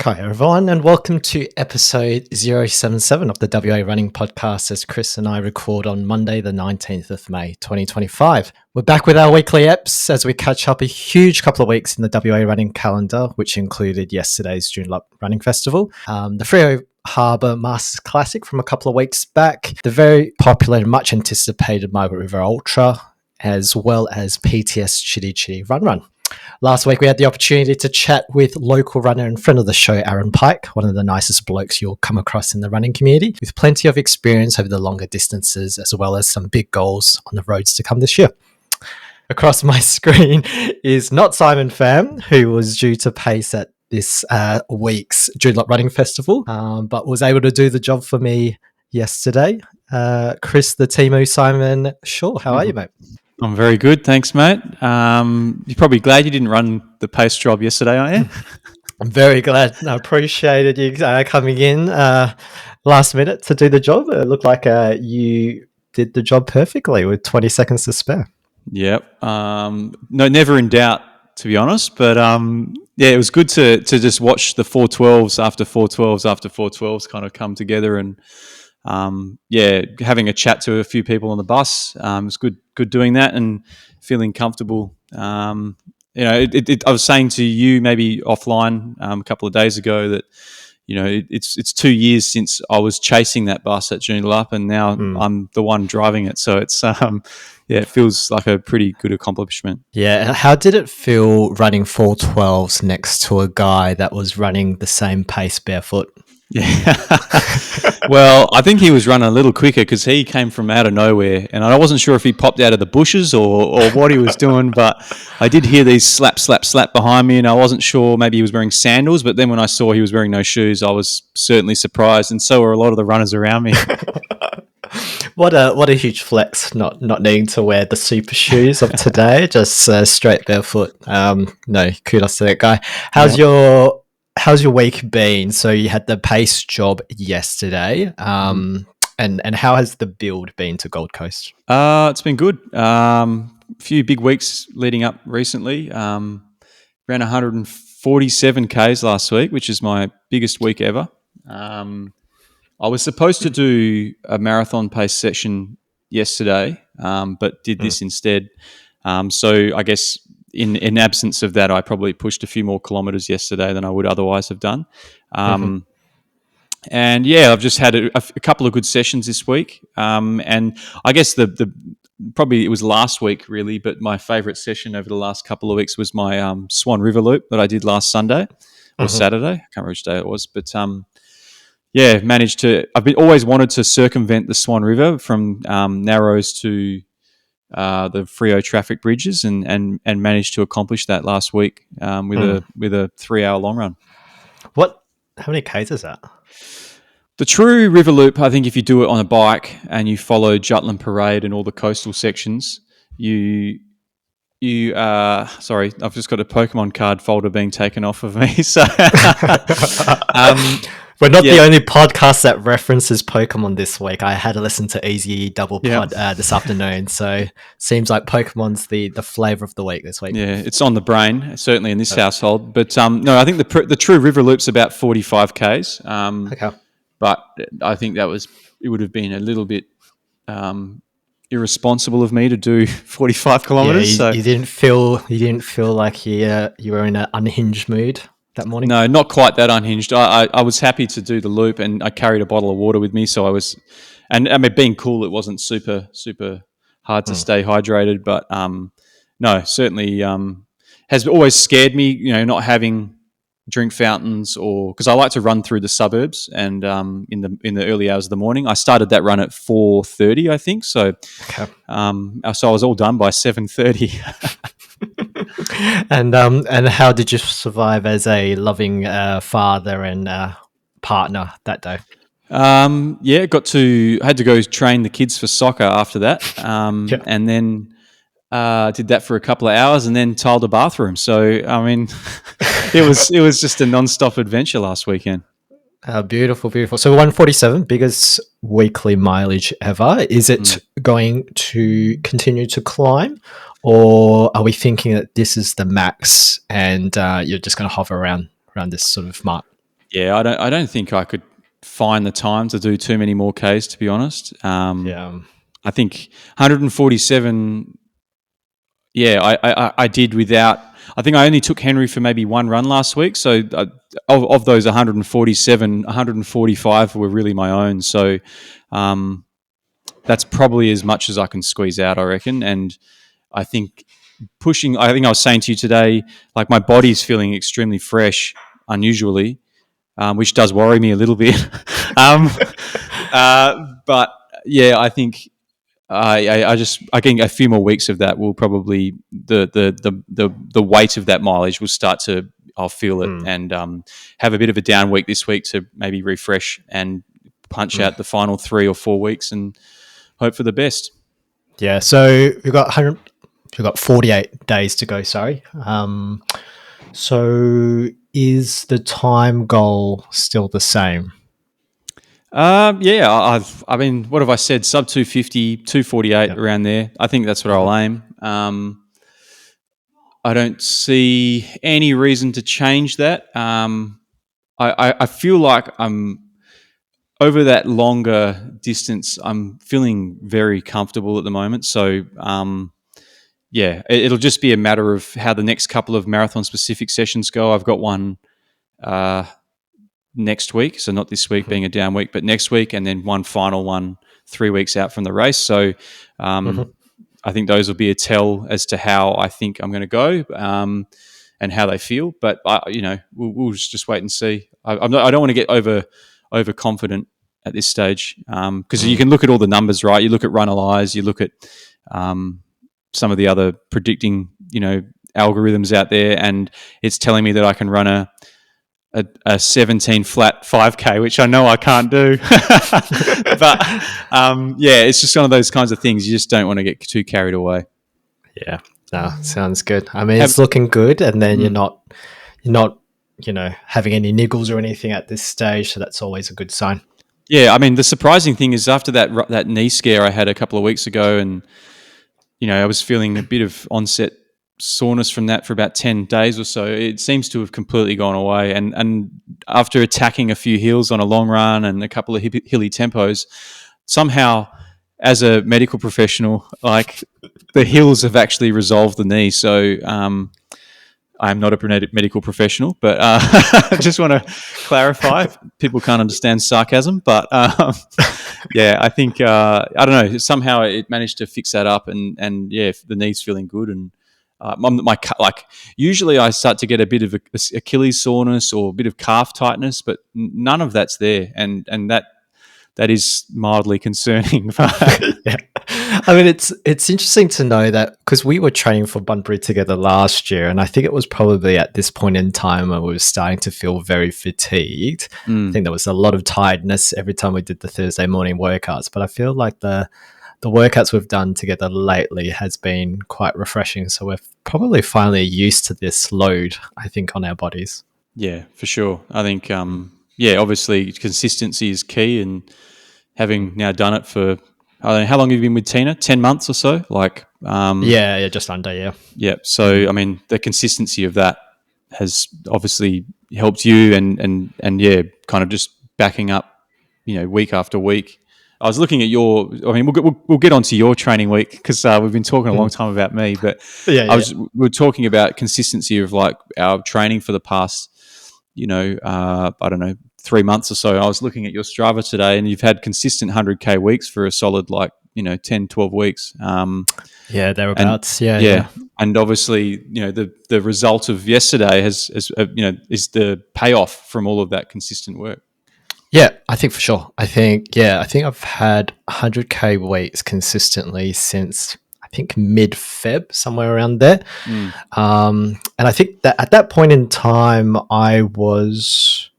Hi everyone, and welcome to episode 077 of the WA Running Podcast as Chris and I record on Monday the 19th of May 2025. We're back with our weekly eps as we catch up a huge couple of weeks in the WA running calendar, which included yesterday's Joondalup Running Festival, the Freo Harbour Masters Classic from a couple of weeks back, the very popular and much anticipated Margaret River Ultra, as well as PTS Chitty Run. Last week, we had the opportunity to chat with local runner and friend of the show, Aaron Pyke, one of the nicest blokes you'll come across in the running community, with plenty of experience over the longer distances, as well as some big goals on the roads to come this year. Across my screen is not Simon Pham, who was due to pace at this week's Joondalup Running Festival, but was able to do the job for me yesterday. Chris, the Timu, Simon, sure. How are you, mate? I'm very good, thanks, mate. You're probably glad you didn't run the pace job yesterday, aren't you? I'm very glad. I appreciated you coming in last minute to do the job. It looked like you did the job perfectly with 20 seconds to spare. Yep. No, never in doubt, to be honest. But yeah, it was good to just watch the 412s after 412s after 412s kind of come together and having a chat to a few people on the bus. It was good doing that and feeling comfortable. I was saying to you maybe offline a couple of days ago that, it's 2 years since I was chasing that bus at Joondalup and now I'm the one driving it. So it's, it feels like a pretty good accomplishment. Yeah. How did it feel running 412s next to a guy that was running the same pace barefoot? Yeah. Well, I think he was running a little quicker because he came from out of nowhere and I wasn't sure if he popped out of the bushes or what he was doing, but I did hear these slap behind me and I wasn't sure, maybe he was wearing sandals, but then when I saw he was wearing no shoes, I was certainly surprised, and so were a lot of the runners around me. What a huge flex, not needing to wear the super shoes of today, just straight barefoot. No, kudos to that guy. How's your week been? So you had the pace job yesterday, and how has the build been to Gold Coast? It's been good. A few big weeks leading up recently. Ran 147 Ks last week, which is my biggest week ever. I was supposed to do a marathon pace session yesterday, but did this instead. So I guess in absence of that, I probably pushed a few more kilometres yesterday than I would otherwise have done. And yeah, I've just had a couple of good sessions this week. And I guess the probably it was last week really, but my favourite session over the last couple of weeks was my Swan River Loop that I did last Sunday or Saturday. I can't remember which day it was, but managed to. I've always wanted to circumvent the Swan River from Narrows to the Freo traffic bridges and managed to accomplish that last week with a 3-hour long run. How many Ks is that? The true River Loop, I think if you do it on a bike and you follow Jutland Parade and all the coastal sections, you sorry, I've just got a Pokemon card folder being taken off of me. So we're not the only podcast that references Pokemon this week. I had to listen to Easy Double Pod this afternoon, so seems like Pokemon's the flavour of the week this week. Yeah, it's on the brain, certainly in this household. But no, I think the true River Loop's about 45 Ks. Okay. But I think it would have been a little bit irresponsible of me to do 45 kilometres. You didn't feel like you were in an unhinged mood that morning? No, not quite that unhinged. I was happy to do the loop, and I carried a bottle of water with me, so I was, and I mean, being cool, it wasn't super hard to stay hydrated, but no, certainly has always scared me, not having drink fountains, or because I like to run through the suburbs and in the early hours of the morning. I started that run at 4:30, I think. So, so I was all done by 7:30. And how did you survive as a loving father and partner that day? I had to go train the kids for soccer after that, and then did that for a couple of hours, and then tiled a bathroom. So I mean, it was just a non-stop adventure last weekend. Beautiful. So 147, biggest weekly mileage ever. Is it going to continue to climb, or are we thinking that this is the max and you're just going to hover around this sort of mark? Yeah, I don't think I could find the time to do too many more Ks, to be honest. Yeah. I think 147. Yeah, I did without. I think I only took Henry for maybe one run last week. So of those 147, 145 were really my own. So that's probably as much as I can squeeze out, I reckon. And I think pushing. I think I was saying to you today, like my body's feeling extremely fresh, unusually, which does worry me a little bit. um, but yeah, I think I think a few more weeks of that will probably the weight of that mileage will start to. I'll feel it and have a bit of a down week this week to maybe refresh and punch out the final 3 or 4 weeks and hope for the best. Yeah. So we've got 100. We've got 48 days to go. Sorry. So is the time goal still the same? Yeah, I mean, what have I said? Sub 250, 248 around there. I think that's what I'll aim. I don't see any reason to change that. I feel like I'm over that longer distance. I'm feeling very comfortable at the moment. So, yeah, it'll just be a matter of how the next couple of marathon specific sessions go. I've got one next week, so not this week being a down week, but next week, and then one final one 3 weeks out from the race. So I think those will be a tell as to how I think I'm going to go and how they feel. But we'll just wait and see. I don't want to get overconfident at this stage because you can look at all the numbers, right? You look at Runalyze, you look at some of the other predicting, algorithms out there, and it's telling me that I can run a 17 flat 5K, which I know I can't do. But yeah, it's just one of those kinds of things. You just don't want to get too carried away. Yeah, no, sounds good. I mean, it's looking good, and then you're not, having any niggles or anything at this stage, so that's always a good sign. Yeah, I mean, the surprising thing is after that knee scare I had a couple of weeks ago, and I was feeling a bit of onset soreness from that for about 10 days or so. It seems to have completely gone away. And after attacking a few hills on a long run and a couple of hilly tempos, somehow as a medical professional, like the hills have actually resolved the knee. So I'm not a medical professional, but I just want to clarify. People can't understand sarcasm, but yeah, I think, I don't know, somehow it managed to fix that up and yeah, the knee's feeling good. And usually I start to get a bit of Achilles soreness or a bit of calf tightness, but none of that's there, and that is mildly concerning. Yeah. I mean, it's interesting to know that because we were training for Bunbury together last year, and I think it was probably at this point in time when we were starting to feel very fatigued. I think there was a lot of tiredness every time we did the Thursday morning workouts, but I feel like the workouts we've done together lately has been quite refreshing. So we're probably finally used to this load, I think, on our bodies. Yeah, for sure. I think, obviously consistency is key, and having now done it for, I don't know, how long have you been with Tina? 10 months or so? Yeah, just under, yeah. Yeah. So, I mean, the consistency of that has obviously helped you and yeah, kind of just backing up, week after week. I was looking at we'll get onto your training week because we've been talking a long time about me, but we were talking about consistency of like our training for the past, I don't know, 3 months or so. I was looking at your Strava today, and you've had consistent 100K weeks for a solid 10, 12 weeks. Yeah, thereabouts. And, yeah. And obviously, the result of yesterday is the payoff from all of that consistent work. Yeah, I think for sure. I think I've had 100K weeks consistently since I think mid-Feb, somewhere around there. And I think that at that point in time, I was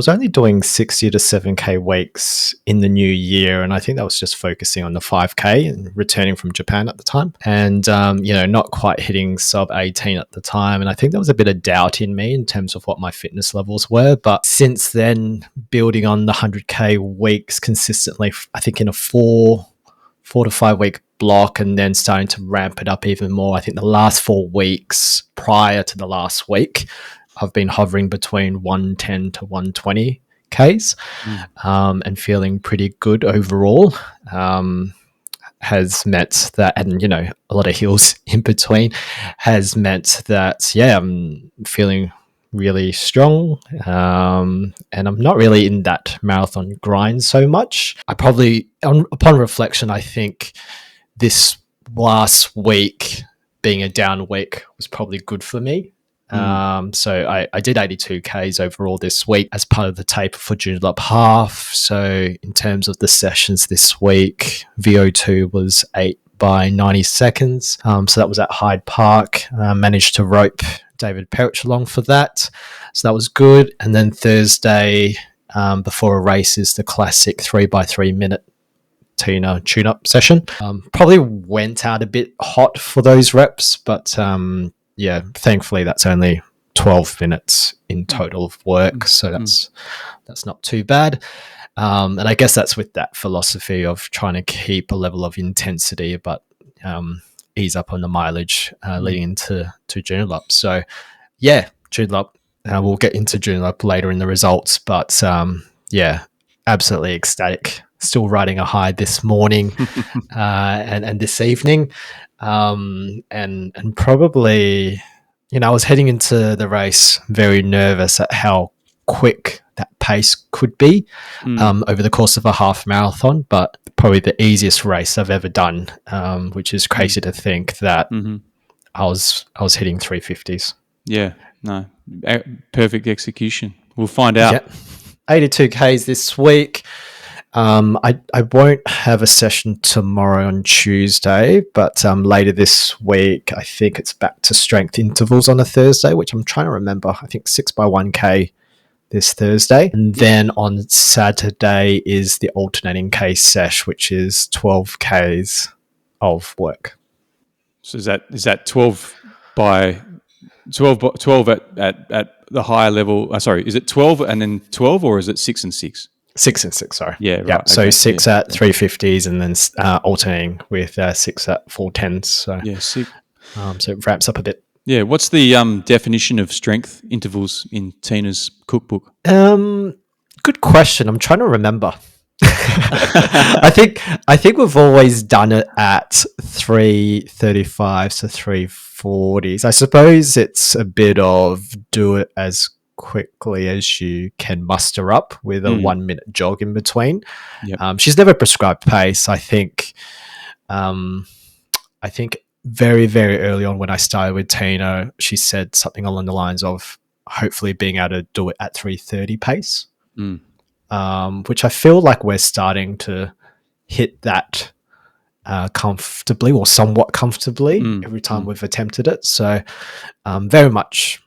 only doing 60 to 7K weeks in the new year. And I think that was just focusing on the 5K and returning from Japan at the time. And, not quite hitting sub 18 at the time. And I think there was a bit of doubt in me in terms of what my fitness levels were. But since then, building on the 100K weeks consistently, I think in a 4 to 5 week block, and then starting to ramp it up even more. I think the last 4 weeks prior to the last week, I've been hovering between 110 to 120 Ks, and feeling pretty good overall. Has meant that, and a lot of hills in between, has meant that I'm feeling really strong, and I'm not really in that marathon grind so much. I probably, upon reflection, I think this last week being a down week was probably good for me. So I did 82 Ks overall this week as part of the taper for Joondalup half. So in terms of the sessions this week, VO2 was 8 by 90 seconds. So that was at Hyde Park. Managed to rope David Perich along for that. So that was good. And then Thursday, before a race, is the classic 3x3 minute Tina tune-up session. Probably went out a bit hot for those reps, but thankfully that's only 12 minutes in total of work, so that's not too bad. And I guess that's with that philosophy of trying to keep a level of intensity, but ease up on the mileage leading into Joondalup. So Joondalup. We'll get into Joondalup later in the results, but absolutely ecstatic. Still riding a high this morning and this evening. And probably, I was heading into the race very nervous at how quick that pace could be over the course of a half marathon, but probably the easiest race I've ever done, which is crazy to think that I was hitting 350s. Yeah, no, perfect execution. We'll find out. Yeah. 82 Ks this week. I won't have a session tomorrow on Tuesday, but later this week, I think it's back to strength intervals on a Thursday, which I'm trying to remember. I think 6 by 1K this Thursday. And then on Saturday is the alternating K sesh, which is 12 Ks of work. So is that 12 by 12 at the higher level? Sorry, is it 12 and then 12, or is it 6 and 6? 6 and 6, sorry. Yeah, right. Yeah. So okay. 6 at 350s and then alternating with 6 at 410s. So sick. So it ramps up a bit. Yeah. What's the definition of strength intervals in Tina's cookbook? Good question. I'm trying to remember. I think we've always done it at 335s to 340s. I suppose it's a bit of do it as quickly as you can muster up with a 1 minute jog in between. Yep. She's never prescribed pace. I think very, very early on when I started with Tina, she said something along the lines of hopefully being able to do it at 330 pace, which I feel like we're starting to hit that comfortably or somewhat comfortably every time we've attempted it. So very much,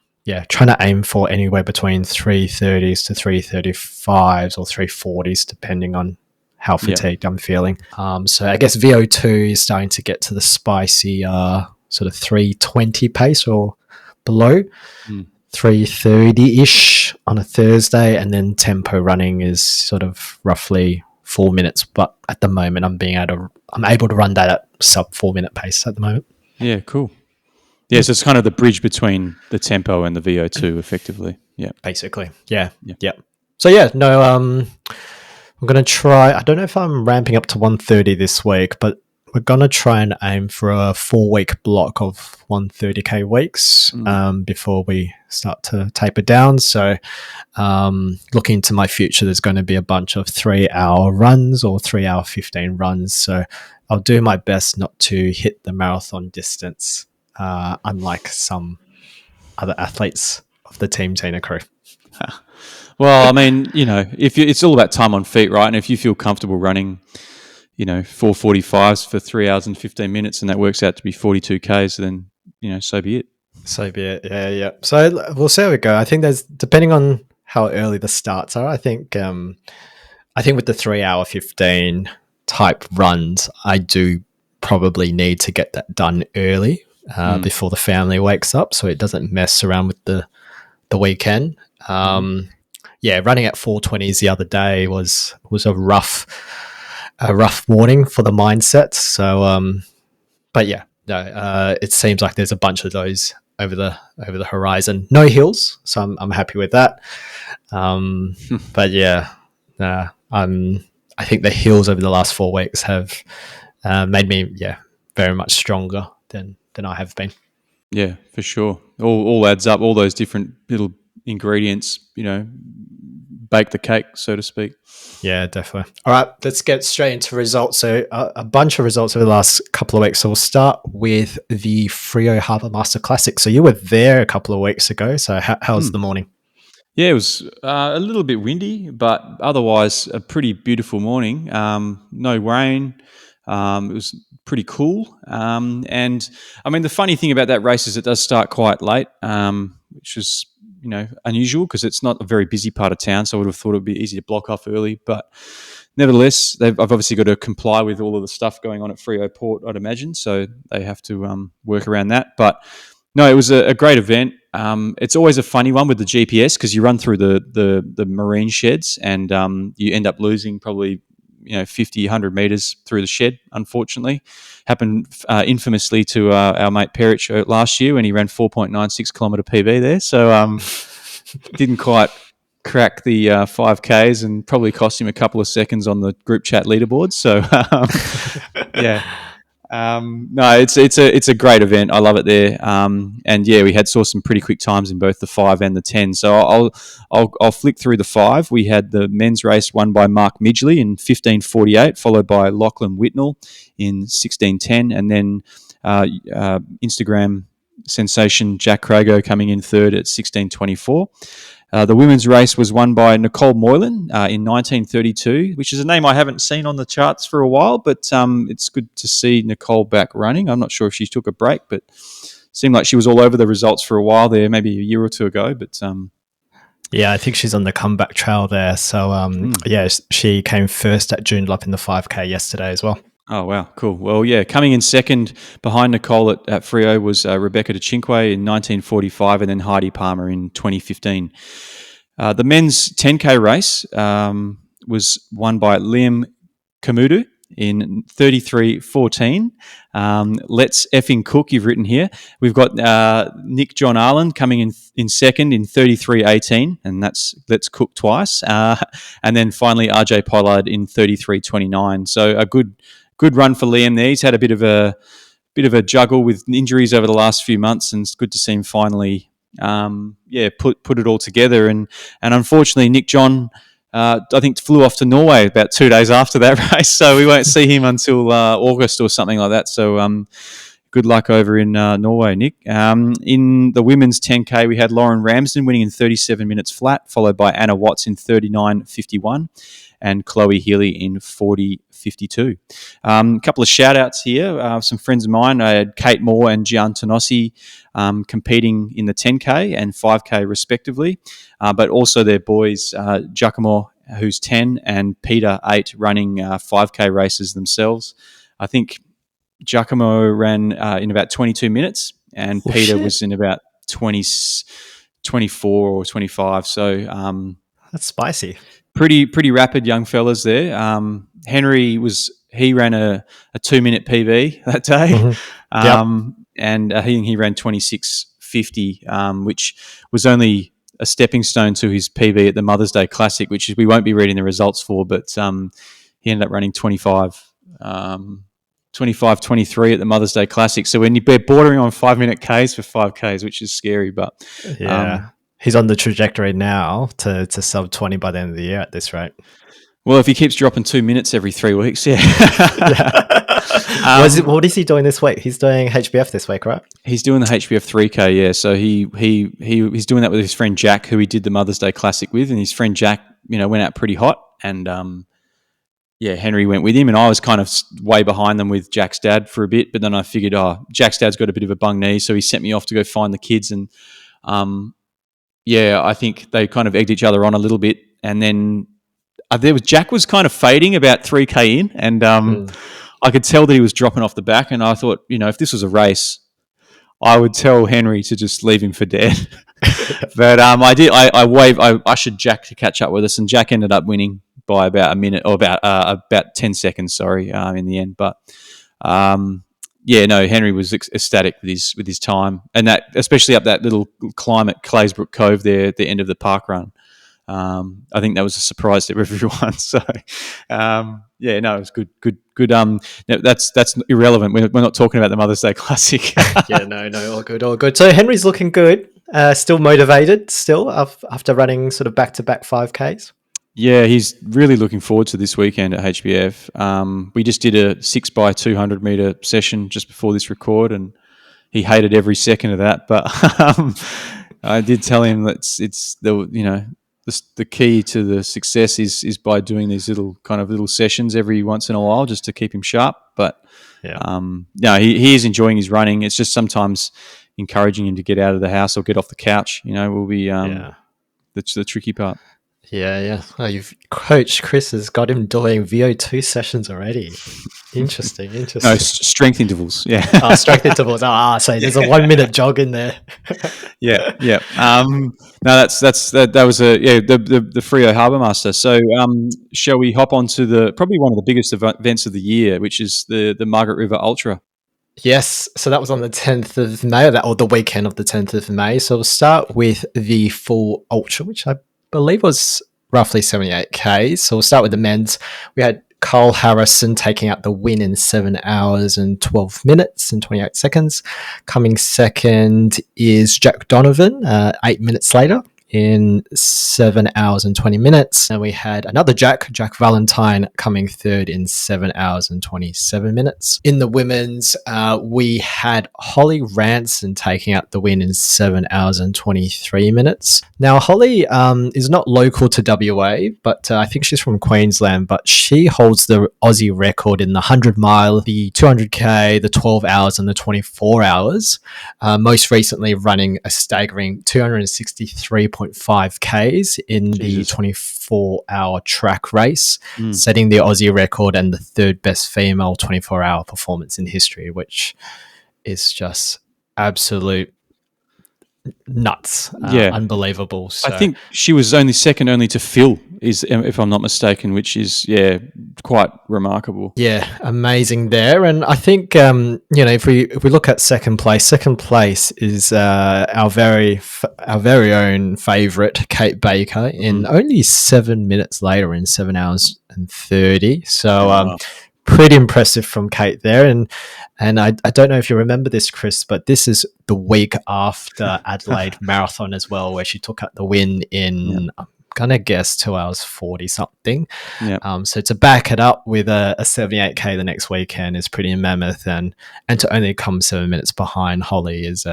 trying to aim for anywhere between 330s to 335s or 340s, depending on how fatigued I'm feeling. So I guess VO2 is starting to get to the spicy sort of 320 pace or below, 330-ish on a Thursday, and then tempo running is sort of roughly 4 minutes. But at the moment, I'm able to run that at sub 4 minute pace at the moment. Yeah, cool. Yeah, so it's kind of the bridge between the tempo and the VO2, effectively. Yeah, basically. Yeah. So I'm going to try. I don't know if I'm ramping up to 130 this week, but we're going to try and aim for a 4-week block of 130K weeks before we start to taper down. So looking into my future, there's going to be a bunch of 3-hour runs or 3-hour 15 runs. So I'll do my best not to hit the marathon distance, unlike some other athletes of the Team Tina crew. Well, I mean, it's all about time on feet, right? And if you feel comfortable running, 4:45s for 3 hours and 15 minutes, and that works out to be 42 Ks, then, so be it. So be it. Yeah. So we'll see how we go. I think depending on how early the starts are, I think with the 3-hour 15 type runs, I do probably need to get that done early before the family wakes up, so it doesn't mess around with the weekend. Running at 4:20s the other day was a rough morning for the mindset. So, it seems like there's a bunch of those over the horizon. No hills, so I'm happy with that. But yeah, I think the hills over the last 4 weeks have made me very much stronger than I have been. Yeah, for sure. All adds up. All those different little ingredients, bake the cake, so to speak. Yeah, definitely. All right, let's get straight into results. So a bunch of results over the last couple of weeks. So we'll start with the Freo Harbour Masters Classic. So you were there a couple of weeks ago. So how was the morning? Yeah, it was a little bit windy, but otherwise a pretty beautiful morning. No rain. It was pretty cool. And I mean, the funny thing about that race is it does start quite late, which is unusual because it's not a very busy part of town. So I would have thought it would be easy to block off early, but nevertheless, I've obviously got to comply with all of the stuff going on at Freo Port, I'd imagine. So they have to work around that. But no, it was a great event. It's always a funny one with the GPS because you run through the marine sheds and you end up losing probably 50, 100 metres through the shed, unfortunately. Happened infamously to our mate Perich last year when he ran 4.96 kilometre PB there. So didn't quite crack the 5Ks and probably cost him a couple of seconds on the group chat leaderboard. So, yeah. No, it's a great event. I love it there. And yeah, we saw some pretty quick times in both the 5 and the 10. So I'll flick through the 5. We had the men's race won by Mark Midgley in 15:48, followed by Lachlan Whitnell in 16:10, and then Instagram sensation Jack Crago coming in third at 16:24. The women's race was won by Nicole Moylan in 1932, which is a name I haven't seen on the charts for a while, but it's good to see Nicole back running. I'm not sure if she took a break, but seemed like she was all over the results for a while there, maybe a year or two ago. But yeah, I think she's on the comeback trail there. So yeah, she came first at Joondalup in the 5K yesterday as well. Oh, wow. Cool. Well, yeah, coming in second behind Nicole at Freo was Rebecca de Cinque in 1945 and then Heidi Palmer in 2015. The men's 10K race was won by Liam Kamudu in 33:14. Let's effing cook, you've written here. We've got Nick John Arlen coming in second in 33:18, and that's Let's Cook twice. And then finally RJ Pollard in 33:29. So a good run for Liam there. He's had a bit of a juggle with injuries over the last few months, and it's good to see him finally put it all together. And unfortunately, Nick John, I think, flew off to Norway about 2 days after that race, so we won't see him until August or something like that. So good luck over in Norway, Nick. In the women's 10K, we had Lauren Ramsden winning in 37 minutes flat, followed by Anna Watts in 39:51 and Chloe Healy in 40:52. A couple of shout-outs here. Some friends of mine, I had Kate Moore and Gian Tonossi competing in the 10K and 5K respectively, but also their boys, Giacomo, who's 10, and Peter, 8, running 5K races themselves. I think Giacomo ran in about 22 minutes and Peter was in about 24 or 25. So that's spicy. Pretty rapid young fellas there. Henry ran a 2-minute PB that day, and he ran 26:50, which was only a stepping stone to his PB at the Mother's Day Classic, which we won't be reading the results for, but he ended up running 25:23 at the Mother's Day Classic. So when you're bordering on 5-minute Ks for 5Ks, which is scary, but he's on the trajectory now to sub 20 by the end of the year at this rate. Well, if he keeps dropping 2 minutes every 3 weeks, yeah. What is he doing this week? He's doing HBF this week, right? He's doing the HBF 3K, yeah. So he's doing that with his friend Jack, who he did the Mother's Day Classic with, and his friend Jack, went out pretty hot, and Henry went with him, and I was kind of way behind them with Jack's dad for a bit, but then I figured, Jack's dad's got a bit of a bung knee, so he sent me off to go find the kids, and I think they kind of egged each other on a little bit, and then Jack was kind of fading about 3K in, and I could tell that he was dropping off the back, and I thought, if this was a race, I would tell Henry to just leave him for dead. But I did. I ushered Jack to catch up with us, and Jack ended up winning by about a minute or about 10 seconds. Sorry, in the end. But yeah, no, Henry was ecstatic with his time, and that especially up that little climb at Claysbrook Cove there at the end of the park run. I think that was a surprise to everyone. So, yeah, no, it was good. No, that's irrelevant. We're not talking about the Mother's Day Classic. Yeah, no, all good. So Henry's looking good. Still motivated. Still after running sort of back-to-back 5Ks. Yeah, he's really looking forward to this weekend at HBF. We just did a 6x200 meter session just before this record, and he hated every second of that. But I did tell him that it's the key to the success is by doing these little sessions every once in a while just to keep him sharp. But no, he is enjoying his running. It's just sometimes encouraging him to get out of the house or get off the couch. Will be that's the tricky part. Yeah. Oh, Coach Chris has got him doing VO2 sessions already. Interesting. No, strength intervals. Yeah. Strength intervals. So there's a 1 minute jog in there. Yeah. No, that was the Freo Harbour Masters. So, shall we hop on to probably one of the biggest events of the year, which is the Margaret River Ultra? Yes, so that was on the 10th of May, or the weekend of the 10th of May. So we'll start with the full Ultra, which I believe was roughly 78K. So we'll start with the men's. We had Cole Harrison taking out the win in 7 hours and 12 minutes and 28 seconds. Coming second is Jack Donovan, 8 minutes later, in 7 hours and 20 minutes. And we had another Jack Valentine, coming third in 7 hours and 27 minutes. In the women's, we had Holly Ranson taking out the win in 7 hours and 23 minutes. Now, Holly is not local to WA, but I think she's from Queensland, but she holds the Aussie record in the 100 mile, the 200K, the 12 hours and the 24 hours, most recently running a staggering 263.5 Ks in the 24-hour track race, setting the Aussie record and the third best female 24-hour performance in history, which is just absolute nuts. Unbelievable. So, I think she was second only to Phil, if I'm not mistaken, which is quite remarkable. Yeah, amazing there. And I think if we look at second place is our very own favourite Kate Baker in only 7 minutes later, in 7 hours and 30. So pretty impressive from Kate there. And I don't know if you remember this, Chris, but this is the week after Adelaide Marathon as well, where she took out the win in, I'm going to guess, 2 hours 40 something. So to back it up with a 78K the next weekend is pretty mammoth, and to only come 7 minutes behind Holly is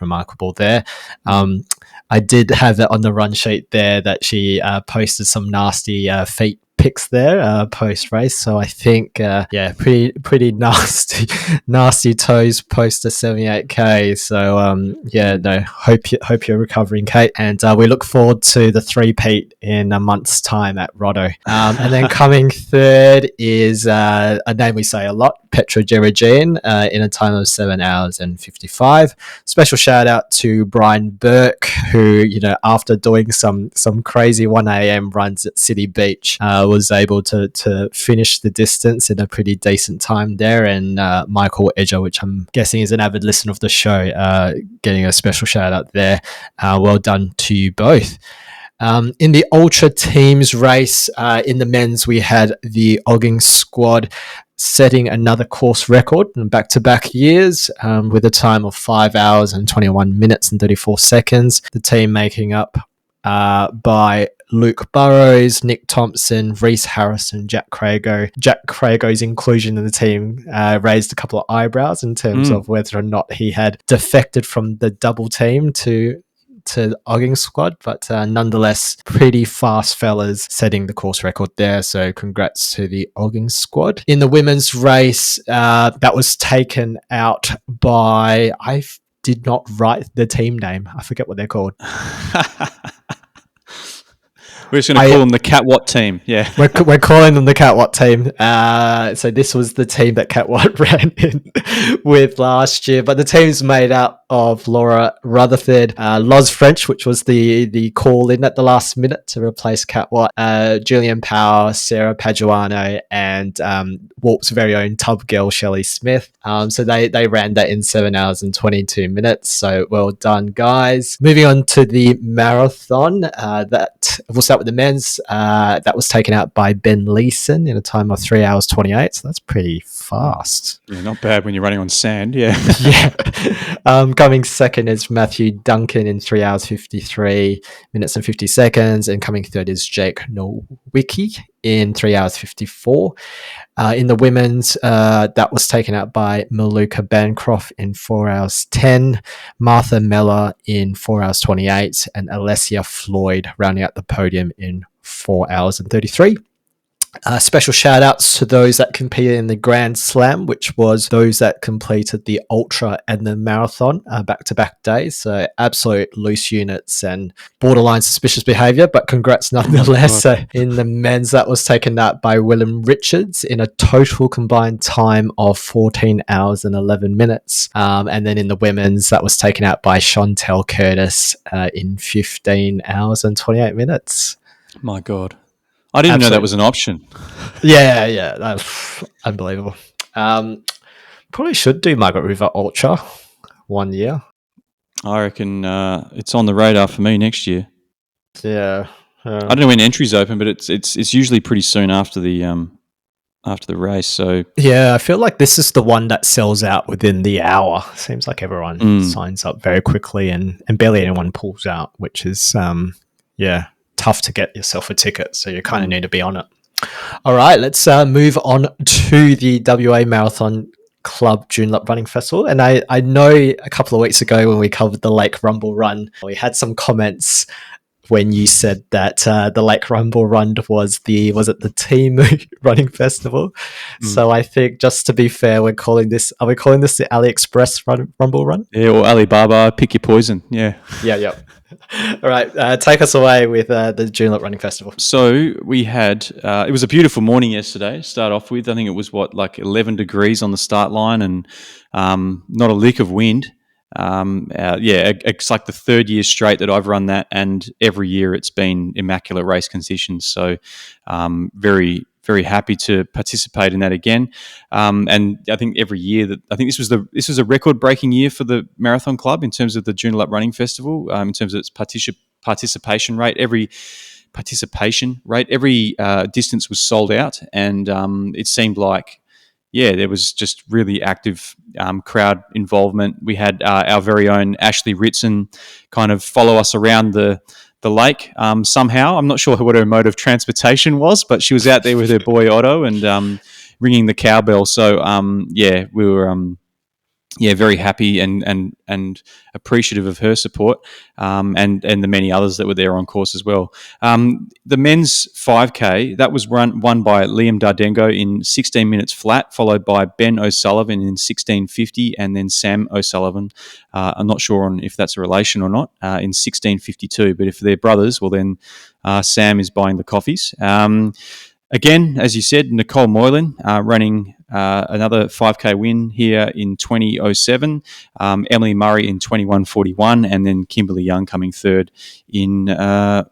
remarkable there. I did have it on the run sheet there that she posted some nasty feet pics there post race, so I think pretty nasty toes post the 78K. So hope you're recovering, Kate, and we look forward to the three-peat in a month's time at Roto. And then coming third is a name we say a lot, Petra Geragine, in a time of 7 hours and 55. Special shout out to Brian Burke, who after doing some crazy 1 a.m. runs at City Beach, was able to finish the distance in a pretty decent time there. And Michael Edger, which I'm guessing is an avid listener of the show, getting a special shout out there. Well done to you both. In the Ultra Teams race, in the men's, we had the Ogging squad setting another course record in back-to-back years, with a time of 5 hours and 21 minutes and 34 seconds. The team making up by Luke Burrows, Nick Thompson, Reese Harrison, Jack Crago. Jack Crago's inclusion in the team raised a couple of eyebrows in terms of whether or not he had defected from the double team to Ogging squad, but nonetheless, pretty fast fellas setting the course record there. So congrats to the Ogging squad. In the women's race, that was taken out by, I did not write the team name. I forget what they're called. We're just going to call them the Catwatt team. Yeah. We're calling them the Catwatt team. So this was the team that Catwatt ran in with last year. But the team's made up of Laura Rutherford, Loz French, which was the call in at the last minute to replace Catwatt, Julian Power, Sarah Paduano, and Warp's very own tub girl, Shelley Smith. So they ran that in 7 hours and 22 minutes. So well done, guys. Moving on to the marathon. That we'll start with the men's. That was taken out by Ben Leeson in a time of 3 hours 28. So that's pretty fast. Yeah, not bad when you're running on sand. Yeah. Yeah. Coming second is Matthew Duncan in 3 hours 53 minutes and 50 seconds. And coming third is Jake Nowicki in 3 hours 54. In the women's, that was taken out by Maluka Bancroft in 4 hours 10, Martha Meller in 4 hours 28, and Alessia Floyd rounding out the podium in 4 hours and 33. Special shout outs to those that competed in the Grand Slam, which was those that completed the Ultra and the Marathon back-to-back days. So absolute loose units and borderline suspicious behaviour, but congrats nonetheless. So in the men's, that was taken out by Willem Richards in a total combined time of 14 hours and 11 minutes. And then in the women's, that was taken out by Chantel Curtis in 15 hours and 28 minutes. My God. I didn't know that was an option. Yeah, that's unbelievable. Probably should do Margaret River Ultra 1 year. I reckon it's on the radar for me next year. Yeah, I don't know when entries open, but it's usually pretty soon after the race. So yeah, I feel like this is the one that sells out within the hour. Seems like everyone signs up very quickly, and barely anyone pulls out, which is tough to get yourself a ticket, so you kind of need to be on it. All right, let's move on to the WA Marathon Club Joondalup Running Festival. And I know a couple of weeks ago when we covered the Lake Rumble Run, we had some comments when you said that the Lake Rumble Run was the team running festival. So I think, just to be fair, are we calling this the AliExpress Rumble Run? Yeah, or Alibaba, pick your poison. Yeah. Yeah. All right, take us away with the Joondalup Running Festival. So we had, it was a beautiful morning yesterday to start off with. I think it was 11 degrees on the start line and not a lick of wind. It's like the third year straight that I've run that, and every year it's been immaculate race conditions. So very, very happy to participate in that again. And I think every year this was a record breaking year for the Marathon Club in terms of the Joondalup Running Festival, in terms of its participation rate. Every distance was sold out, and it seemed like, there was just really active crowd involvement. We had our very own Ashley Ritson kind of follow us around the lake somehow. I'm not sure what her mode of transportation was, but she was out there with her boy Otto and ringing the cowbell. So we were very happy and appreciative of her support, and the many others that were there on course as well. The men's 5K, that was won by Liam Dardengo in 16 minutes flat, followed by Ben O'Sullivan in 16:50, and then Sam O'Sullivan, I'm not sure on if that's a relation or not, in 16:52, but if they're brothers, well then Sam is buying the coffees. Again, as you said, Nicole Moylan running another 5K win here in 20:07. Emily Murray in 21:41, and then Kimberly Young coming third in, I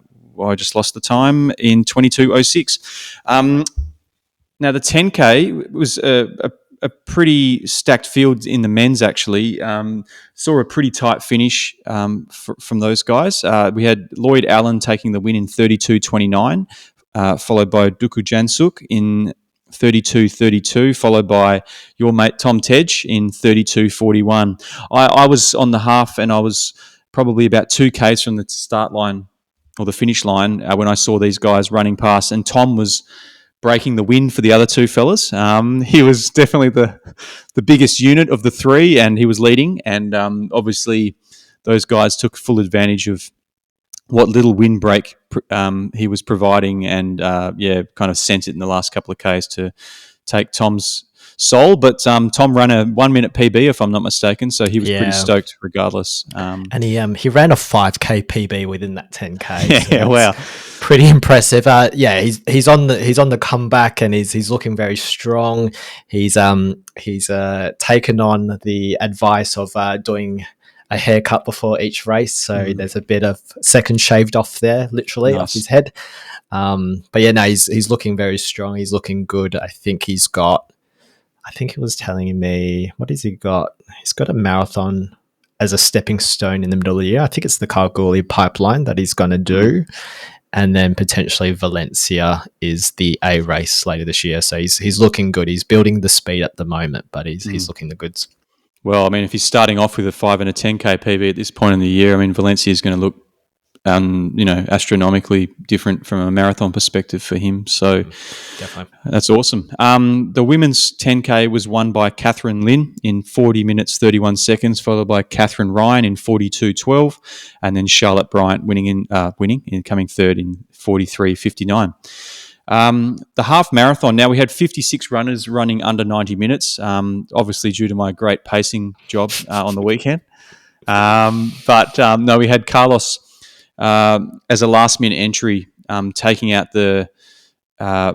just lost the time, in 22:06. Now, the 10K was a pretty stacked field in the men's, actually. Saw a pretty tight finish from those guys. We had Lloyd Allen taking the win in 32:29. Followed by Duku Jansuk in 32:32, followed by your mate Tom Tedge in 32:41. I was on the half, and I was probably about 2Ks from the start line or the finish line when I saw these guys running past, and Tom was breaking the wind for the other two fellas. He was definitely the biggest unit of the three, and he was leading, and obviously those guys took full advantage of what little windbreak he was providing, and kind of sent it in the last couple of Ks to take Tom's soul. But Tom ran a 1 minute PB, if I'm not mistaken, so he was pretty Yeah. stoked regardless. And he ran a 5K PB within that 10K. Yeah, So wow. Pretty impressive. He's on the comeback, and he's looking very strong. He's taken on the advice of doing a haircut before each race, so there's a bit of second shaved off there, literally off his head. But yeah, no, he's looking very strong. He's looking good. I think he was telling me, what has he got? He's got a marathon as a stepping stone in the middle of the year. I think it's the Kalgoorlie pipeline that he's going to do. And then potentially Valencia is the A race later this year. So he's looking good. He's building the speed at the moment, but he's looking the goods. Well, I mean, if he's starting off with a 5 and a 10K PB at this point in the year, I mean, Valencia is going to look, astronomically different from a marathon perspective for him. So definitely, that's awesome. The women's 10K was won by Catherine Lynn in 40 minutes 31 seconds, followed by Catherine Ryan in 42:12, and then Charlotte Bryant coming third in 43:59. The half marathon. Now we had 56 runners running under 90 minutes. Obviously due to my great pacing job on the weekend. No, we had Carlos as a last-minute entry, taking out the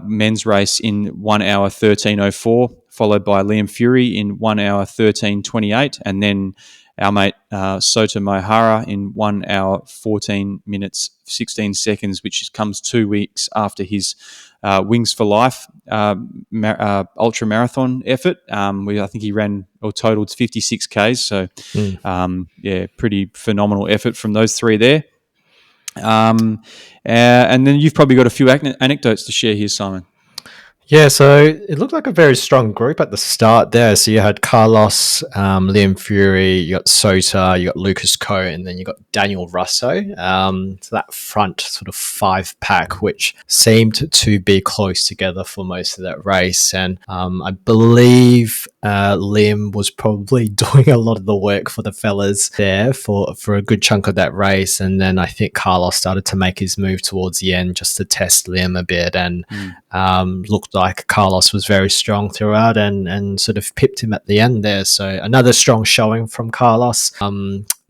men's race in 1 hour 13:04, followed by Liam Fury in 1 hour 13:28, and then our mate Sota Maehara in 1 hour 14 minutes 16 seconds, which comes 2 weeks after his Wings for Life ultra marathon effort. I think he ran or totaled 56 Ks, so pretty phenomenal effort from those three there. And then you've probably got a few anecdotes to share here, Simon. Yeah, so it looked like a very strong group at the start there. So you had Carlos, Liam Fury, you got Sota, you got Lucas Coe, and then you got Daniel Russo. So that front sort of 5-pack, which seemed to be close together for most of that race. And I believe Liam was probably doing a lot of the work for the fellas there for a good chunk of that race. And then I think Carlos started to make his move towards the end just to test Liam a bit, and looked like Carlos was very strong throughout and sort of pipped him at the end there. So another strong showing from Carlos.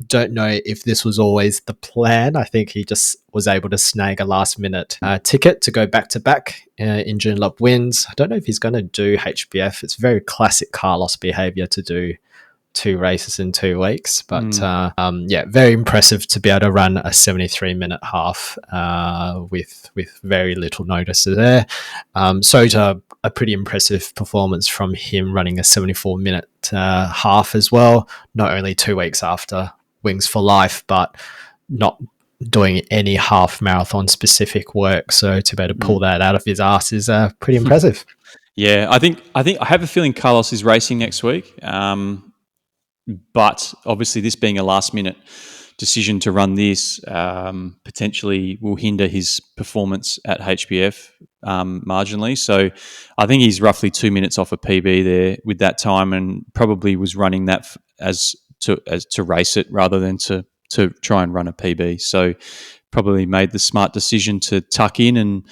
Don't know if this was always the plan. I think he just was able to snag a last minute ticket to go back to back in Joondalup wins. I don't know if he's going to do HBF. It's very classic Carlos behavior to do 2 races in 2 weeks, but very impressive to be able to run a 73-minute half with very little notice there. Sota, a pretty impressive performance from him, running a 74-minute half as well, not only 2 weeks after Wings for Life, but not doing any half marathon specific work. So to be able to pull that out of his ass is pretty impressive. Yeah, I think I have a feeling Carlos is racing next week. But obviously this being a last-minute decision to run this potentially will hinder his performance at HBF marginally. So I think he's roughly 2 minutes off a PB there with that time, and probably was running that as to race it rather than to try and run a PB. So probably made the smart decision to tuck in and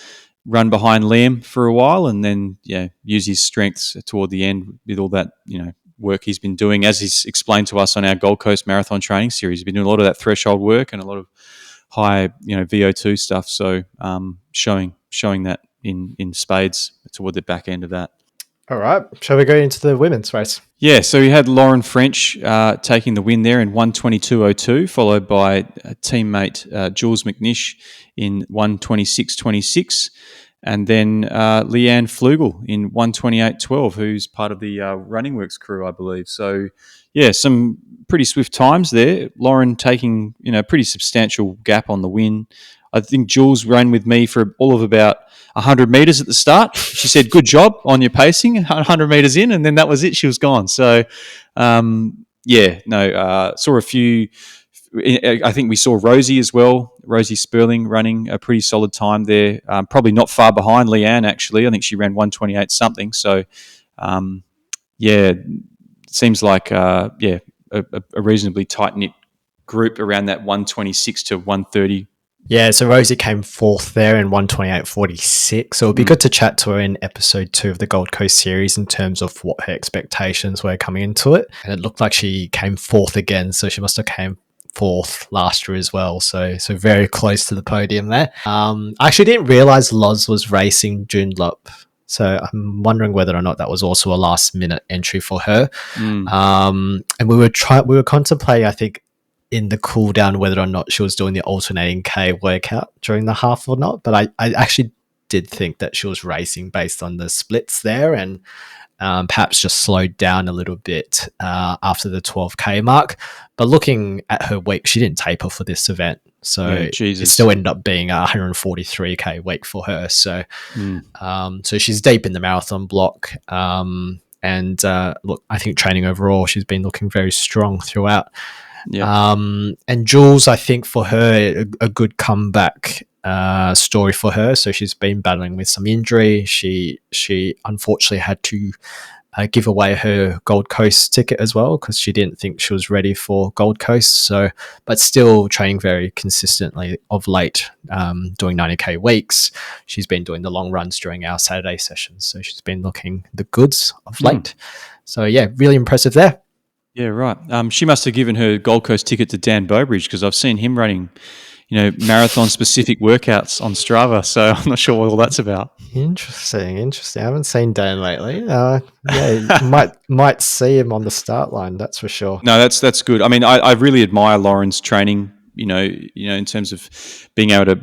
run behind Liam for a while, and then use his strengths toward the end with all that work he's been doing, as he's explained to us on our Gold Coast Marathon training series. He's been doing a lot of that threshold work and a lot of high, VO2 stuff. So showing that in spades toward the back end of that. All right. Shall we go into the women's race? Yeah, so we had Lauren French taking the win there in 1:22.02, followed by teammate Jules McNish in 1:26.26. And then Leanne Flugel in 1:28.12, who's part of the Running Works crew, I believe. So, yeah, some pretty swift times there. Lauren taking, a pretty substantial gap on the win. I think Jules ran with me for all of about 100 metres at the start. She said, good job on your pacing, 100 metres in, and then that was it. She was gone. So, saw a few. I think we saw Rosie as well, Rosie Sperling running a pretty solid time there. Probably not far behind Leanne, actually. I think she ran 1:28 something. So, seems like, a reasonably tight-knit group around that 1:26 to 1:30 Yeah, so Rosie came fourth there in 1:28.46. So it'll be good to chat to her in episode 2 of the Gold Coast series in terms of what her expectations were coming into it. And it looked like she came fourth again, so she must have came fourth last year as well. So very close to the podium there. I actually didn't realize Loz was racing Joondalup. So I'm wondering whether or not that was also a last minute entry for her. And we were contemplating, I think, in the cool down whether or not she was doing the alternating K workout during the half or not. But I actually did think that she was racing based on the splits there, and perhaps just slowed down a little bit after the 12K mark. But looking at her week, she didn't taper for this event. So it still ended up being a 143K week for her. So so she's deep in the marathon block. And look, I think training overall, she's been looking very strong throughout. Yeah. And Jules, I think for her, a good comeback story for her. So she's been battling with some injury. She unfortunately had to give away her Gold Coast ticket as well because she didn't think she was ready for Gold Coast. So, but still training very consistently of late, doing 90K weeks. She's been doing the long runs during our Saturday sessions. So she's been looking the goods of late. So yeah, really impressive there. Yeah, right. She must have given her Gold Coast ticket to Dan Bowbridge because I've seen him running, marathon-specific workouts on Strava. So I'm not sure what all that's about. Interesting. I haven't seen Dan lately. Might see him on the start line. That's for sure. No, that's good. I mean, I really admire Lauren's training. In terms of being able to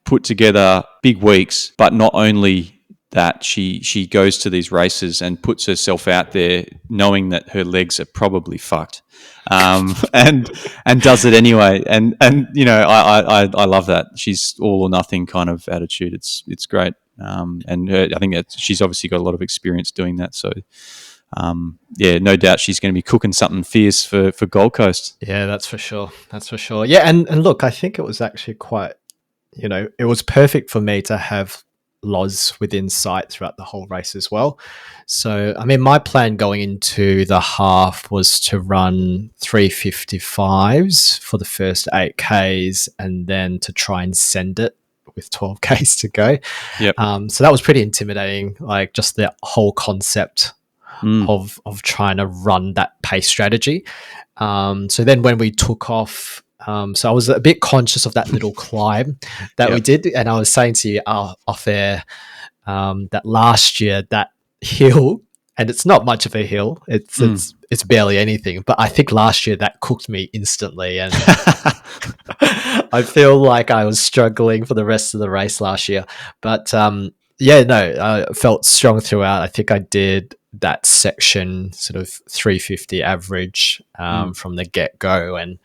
put together big weeks, but not only that she goes to these races and puts herself out there knowing that her legs are probably fucked, and does it anyway. And I love that. She's all or nothing kind of attitude. It's great. And I think that she's obviously got a lot of experience doing that. So no doubt she's going to be cooking something fierce for Gold Coast. Yeah, that's for sure. Yeah, and look, I think it was actually quite, it was perfect for me to have Loz within sight throughout the whole race as well. So, I mean, my plan going into the half was to run 3:55s for the first 8Ks and then to try and send it with 12Ks to go. Yep. So that was pretty intimidating, like just the whole concept of trying to run that pace strategy. So then when we took off, so I was a bit conscious of that little climb that we did. And I was saying to you off air that last year, that hill, and it's not much of a hill, it's barely anything, but I think last year that cooked me instantly. And I feel like I was struggling for the rest of the race last year. But I felt strong throughout. I think I did that section sort of 350 average from the get-go, and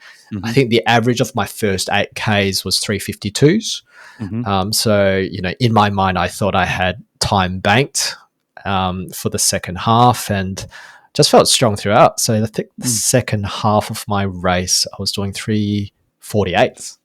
I think the average of my first 8Ks was 352s. So in my mind I thought I had time banked for the second half, and just felt strong throughout. So I think the second half of my race I was doing 348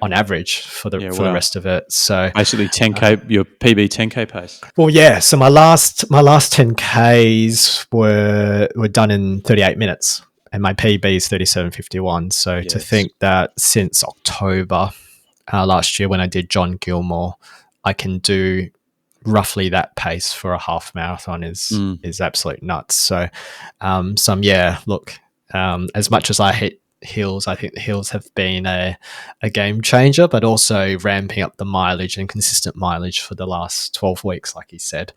on average for the rest of it. So basically 10K, your PB 10K pace. Well, yeah. So my last 10Ks were done in 38 minutes, and my PB is 37:51. So to think that since October last year when I did John Gilmore, I can do roughly that pace for a half marathon is absolute nuts. So look, as much as I hate hills, I think the hills have been a game changer, but also ramping up the mileage and consistent mileage for the last 12 weeks, like he said,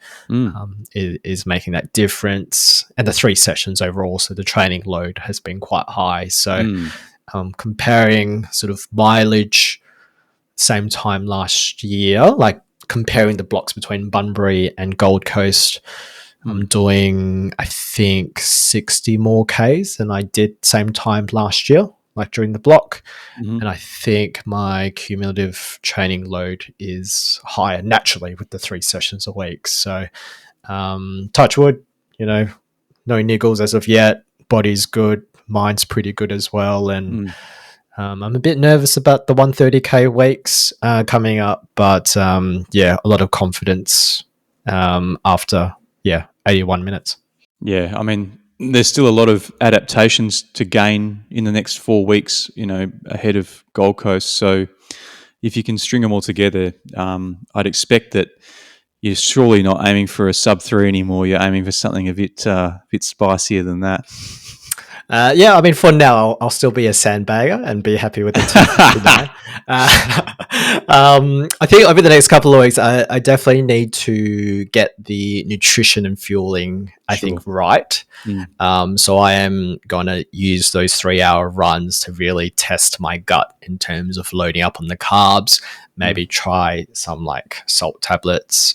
is making that difference. And the 3 sessions overall, so the training load has been quite high. So comparing sort of mileage same time last year, like comparing the blocks between Bunbury and Gold Coast, I'm doing, I think, 60 more Ks than I did same time last year, like during the block. And I think my cumulative training load is higher naturally with the 3 sessions a week. So touch wood, no niggles as of yet. Body's good. Mind's pretty good as well. And I'm a bit nervous about the 130K weeks coming up, but a lot of confidence after 81 minutes. Yeah, I mean, there's still a lot of adaptations to gain in the next 4 weeks, ahead of Gold Coast. So, if you can string them all together, I'd expect that you're surely not aiming for a sub 3 anymore. You're aiming for something a bit spicier than that. Yeah, I mean, for now, I'll still be a sandbagger and be happy with the 259. I think over the next couple of weeks, I definitely need to get the nutrition and fueling, I think, right. So I am going to use those 3-hour runs to really test my gut in terms of loading up on the carbs, maybe try some like salt tablets,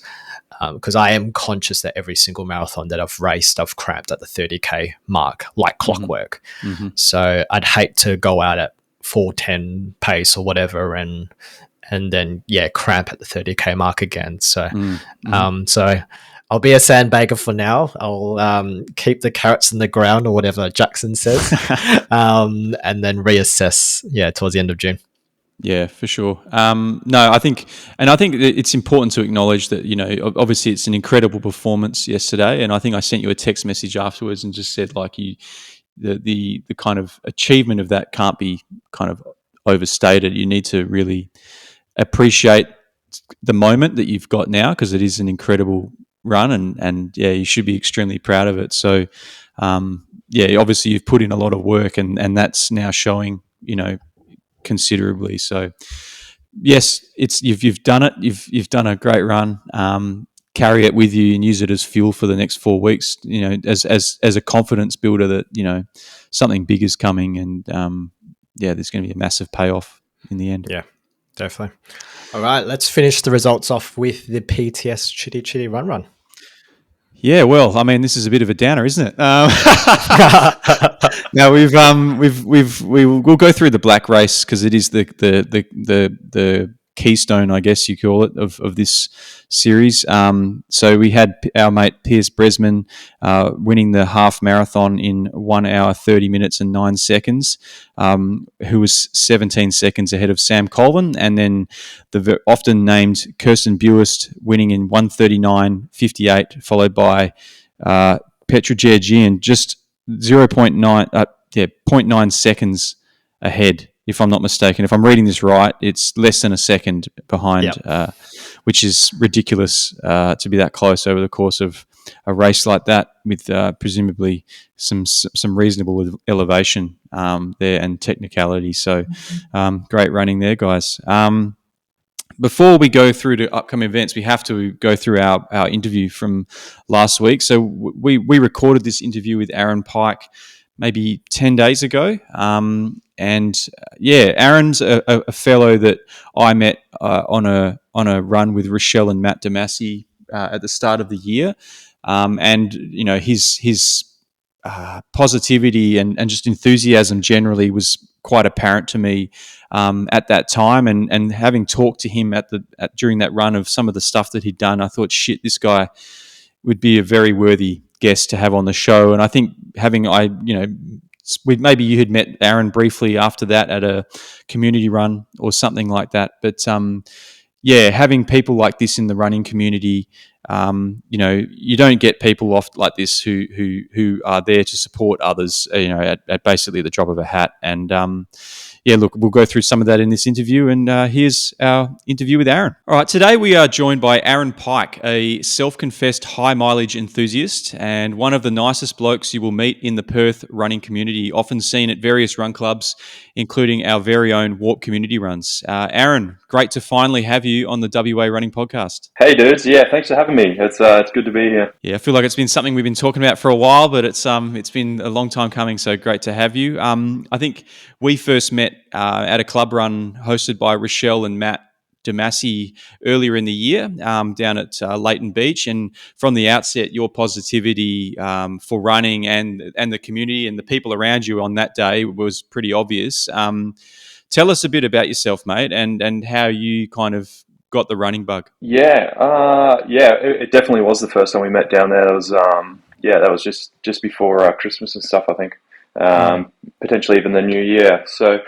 because I am conscious that every single marathon that I've raced, I've cramped at the 30K mark, like clockwork. So I'd hate to go out at 4:10 pace or whatever and then cramp at the 30K mark again. So so I'll be a sandbagger for now. I'll keep the carrots in the ground or whatever Jackson says, and then reassess towards the end of June. Yeah, for sure. No, I think it's important to acknowledge that, obviously it's an incredible performance yesterday, and I think I sent you a text message afterwards and just said like the kind of achievement of that can't be kind of overstated. You need to really appreciate the moment that you've got now, because it is an incredible run, and you should be extremely proud of it. So obviously you've put in a lot of work, and that's now showing, considerably. So yes, it's you've done it. You've done a great run. Carry it with you and use it as fuel for the next 4 weeks. As a confidence builder that something big is coming, and there's going to be a massive payoff in the end. Yeah, definitely. All right, let's finish the results off with the PTS Chitty Run. Yeah, well, I mean, this is a bit of a downer, isn't it? Now we'll go through the black race because it is the keystone, I guess you call it, of this series. So we had our mate Piers Bresman winning the half marathon in 1 hour 30 minutes and 9 seconds, who was 17 seconds ahead of Sam Colvin, and then the often named Kirsten Buist winning in 1:39.58, followed by Petra Georgian just 0.9 seconds ahead, if I'm not mistaken. If I'm reading this right, it's less than a second behind, which is ridiculous to be that close over the course of a race like that, with presumably some reasonable elevation there and technicality. So great running there, guys. Before we go through to upcoming events, we have to go through our interview from last week. So we recorded this interview with Aaron Pyke maybe 10 days ago. Aaron's a fellow that I met on a run with Rochelle and Matt Damasi at the start of the year. His positivity and just enthusiasm generally was quite apparent to me at that time. And having talked to him during that run of some of the stuff that he'd done, I thought, shit, this guy would be a very worthy guest to have on the show. And I think maybe you had met Aaron briefly after that at a community run or something like that. But having people like this in the running community, you don't get people off like this who are there to support others, at basically the drop of a hat. And look, we'll go through some of that in this interview, and here's our interview with Aaron. All right, today we are joined by Aaron Pyke, a self-confessed high-mileage enthusiast and one of the nicest blokes you will meet in the Perth running community, often seen at various run clubs, including our very own Warp community runs. Aaron, great to finally have you on the WA Running Podcast. Hey, dudes. Yeah, thanks for having me. It's good to be here. Yeah, I feel like it's been something we've been talking about for a while, but it's been a long time coming, so great to have you. I think we first met at a club run hosted by Rochelle and Matt Damasi earlier in the year down at Leighton Beach, and from the outset, your positivity for running and the community and the people around you on that day was pretty obvious. Tell us a bit about yourself, mate, and how you kind of got the running bug. It definitely was the first time we met down there. That was just before Christmas and stuff, I think. Potentially even the New Year. So,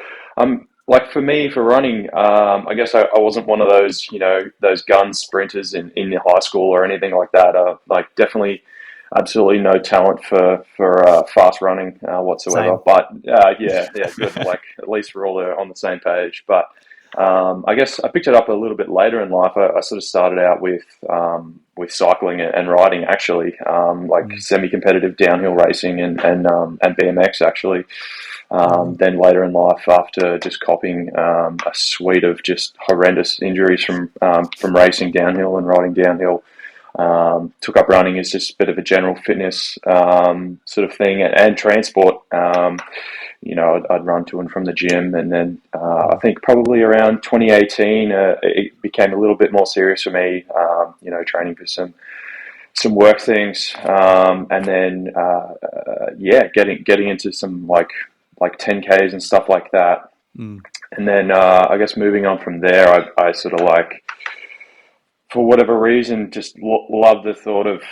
like for me, for running, I guess I wasn't one of those, those gun sprinters in high school or anything like that. Like definitely, absolutely no talent for fast running whatsoever. Same. But good. Like at least we're all on the same page. But I guess I picked it up a little bit later in life. I sort of started out with cycling and riding, actually, like semi-competitive downhill racing and BMX, actually. Then later in life, after just copying a suite of just horrendous injuries from racing downhill and riding downhill, took up running as just a bit of a general fitness sort of thing, and transport. I'd run to and from the gym, and then I think probably around 2018, it became a little bit more serious for me. Training for some work things, and then getting into some like 10Ks and stuff like that. And then I guess moving on from there, I sort of like, for whatever reason, just love the thought of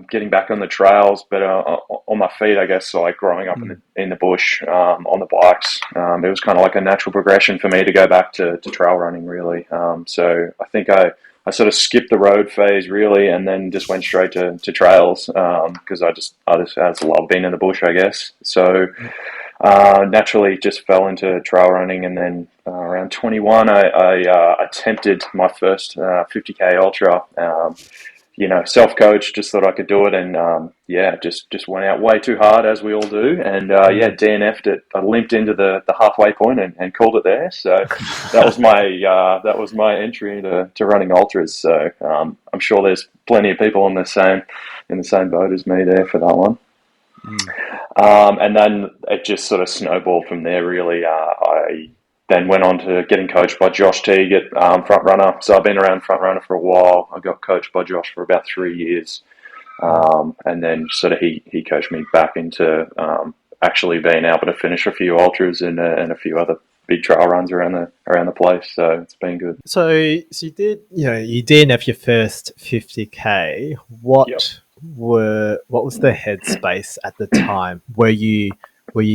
getting back on the trails, but on my feet, I guess. So like growing up in the bush, on the bikes, it was kind of like a natural progression for me to go back to trail running, really. So I think I sort of skipped the road phase, really, and then just went straight to trails, because I just love being in the bush, I guess. So naturally just fell into trail running, and then around 21 I attempted my first 50k ultra. Self-coached, just thought I could do it, and just went out way too hard, as we all do, and DNF'd it. I limped into the halfway point and called it there. So that was my entry to running ultras. So I'm sure there's plenty of people in the same boat as me there for that one. And then it just sort of snowballed from there, really. I then went on to getting coached by Josh Teague at Front Runner. So I've been around Front Runner for a while. I got coached by Josh for about 3 years. And then sort of he coached me back into actually being able to finish a few ultras and a few other big trail runs around the place. So it's been good. So you did, you DNF your first 50k. What was the headspace at the time? Were you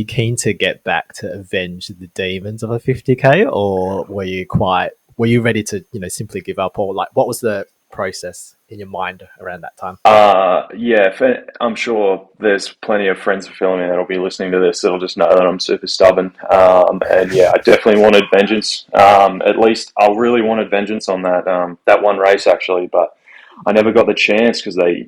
keen to get back to avenge the demons of a 50k, or were you ready to simply give up, or like what was the process in your mind around that time? I'm sure there's plenty of friends of Philomene that'll be listening to this that'll just know that I'm super stubborn. I definitely wanted vengeance. At least I really wanted vengeance on that one race, actually, but I never got the chance because they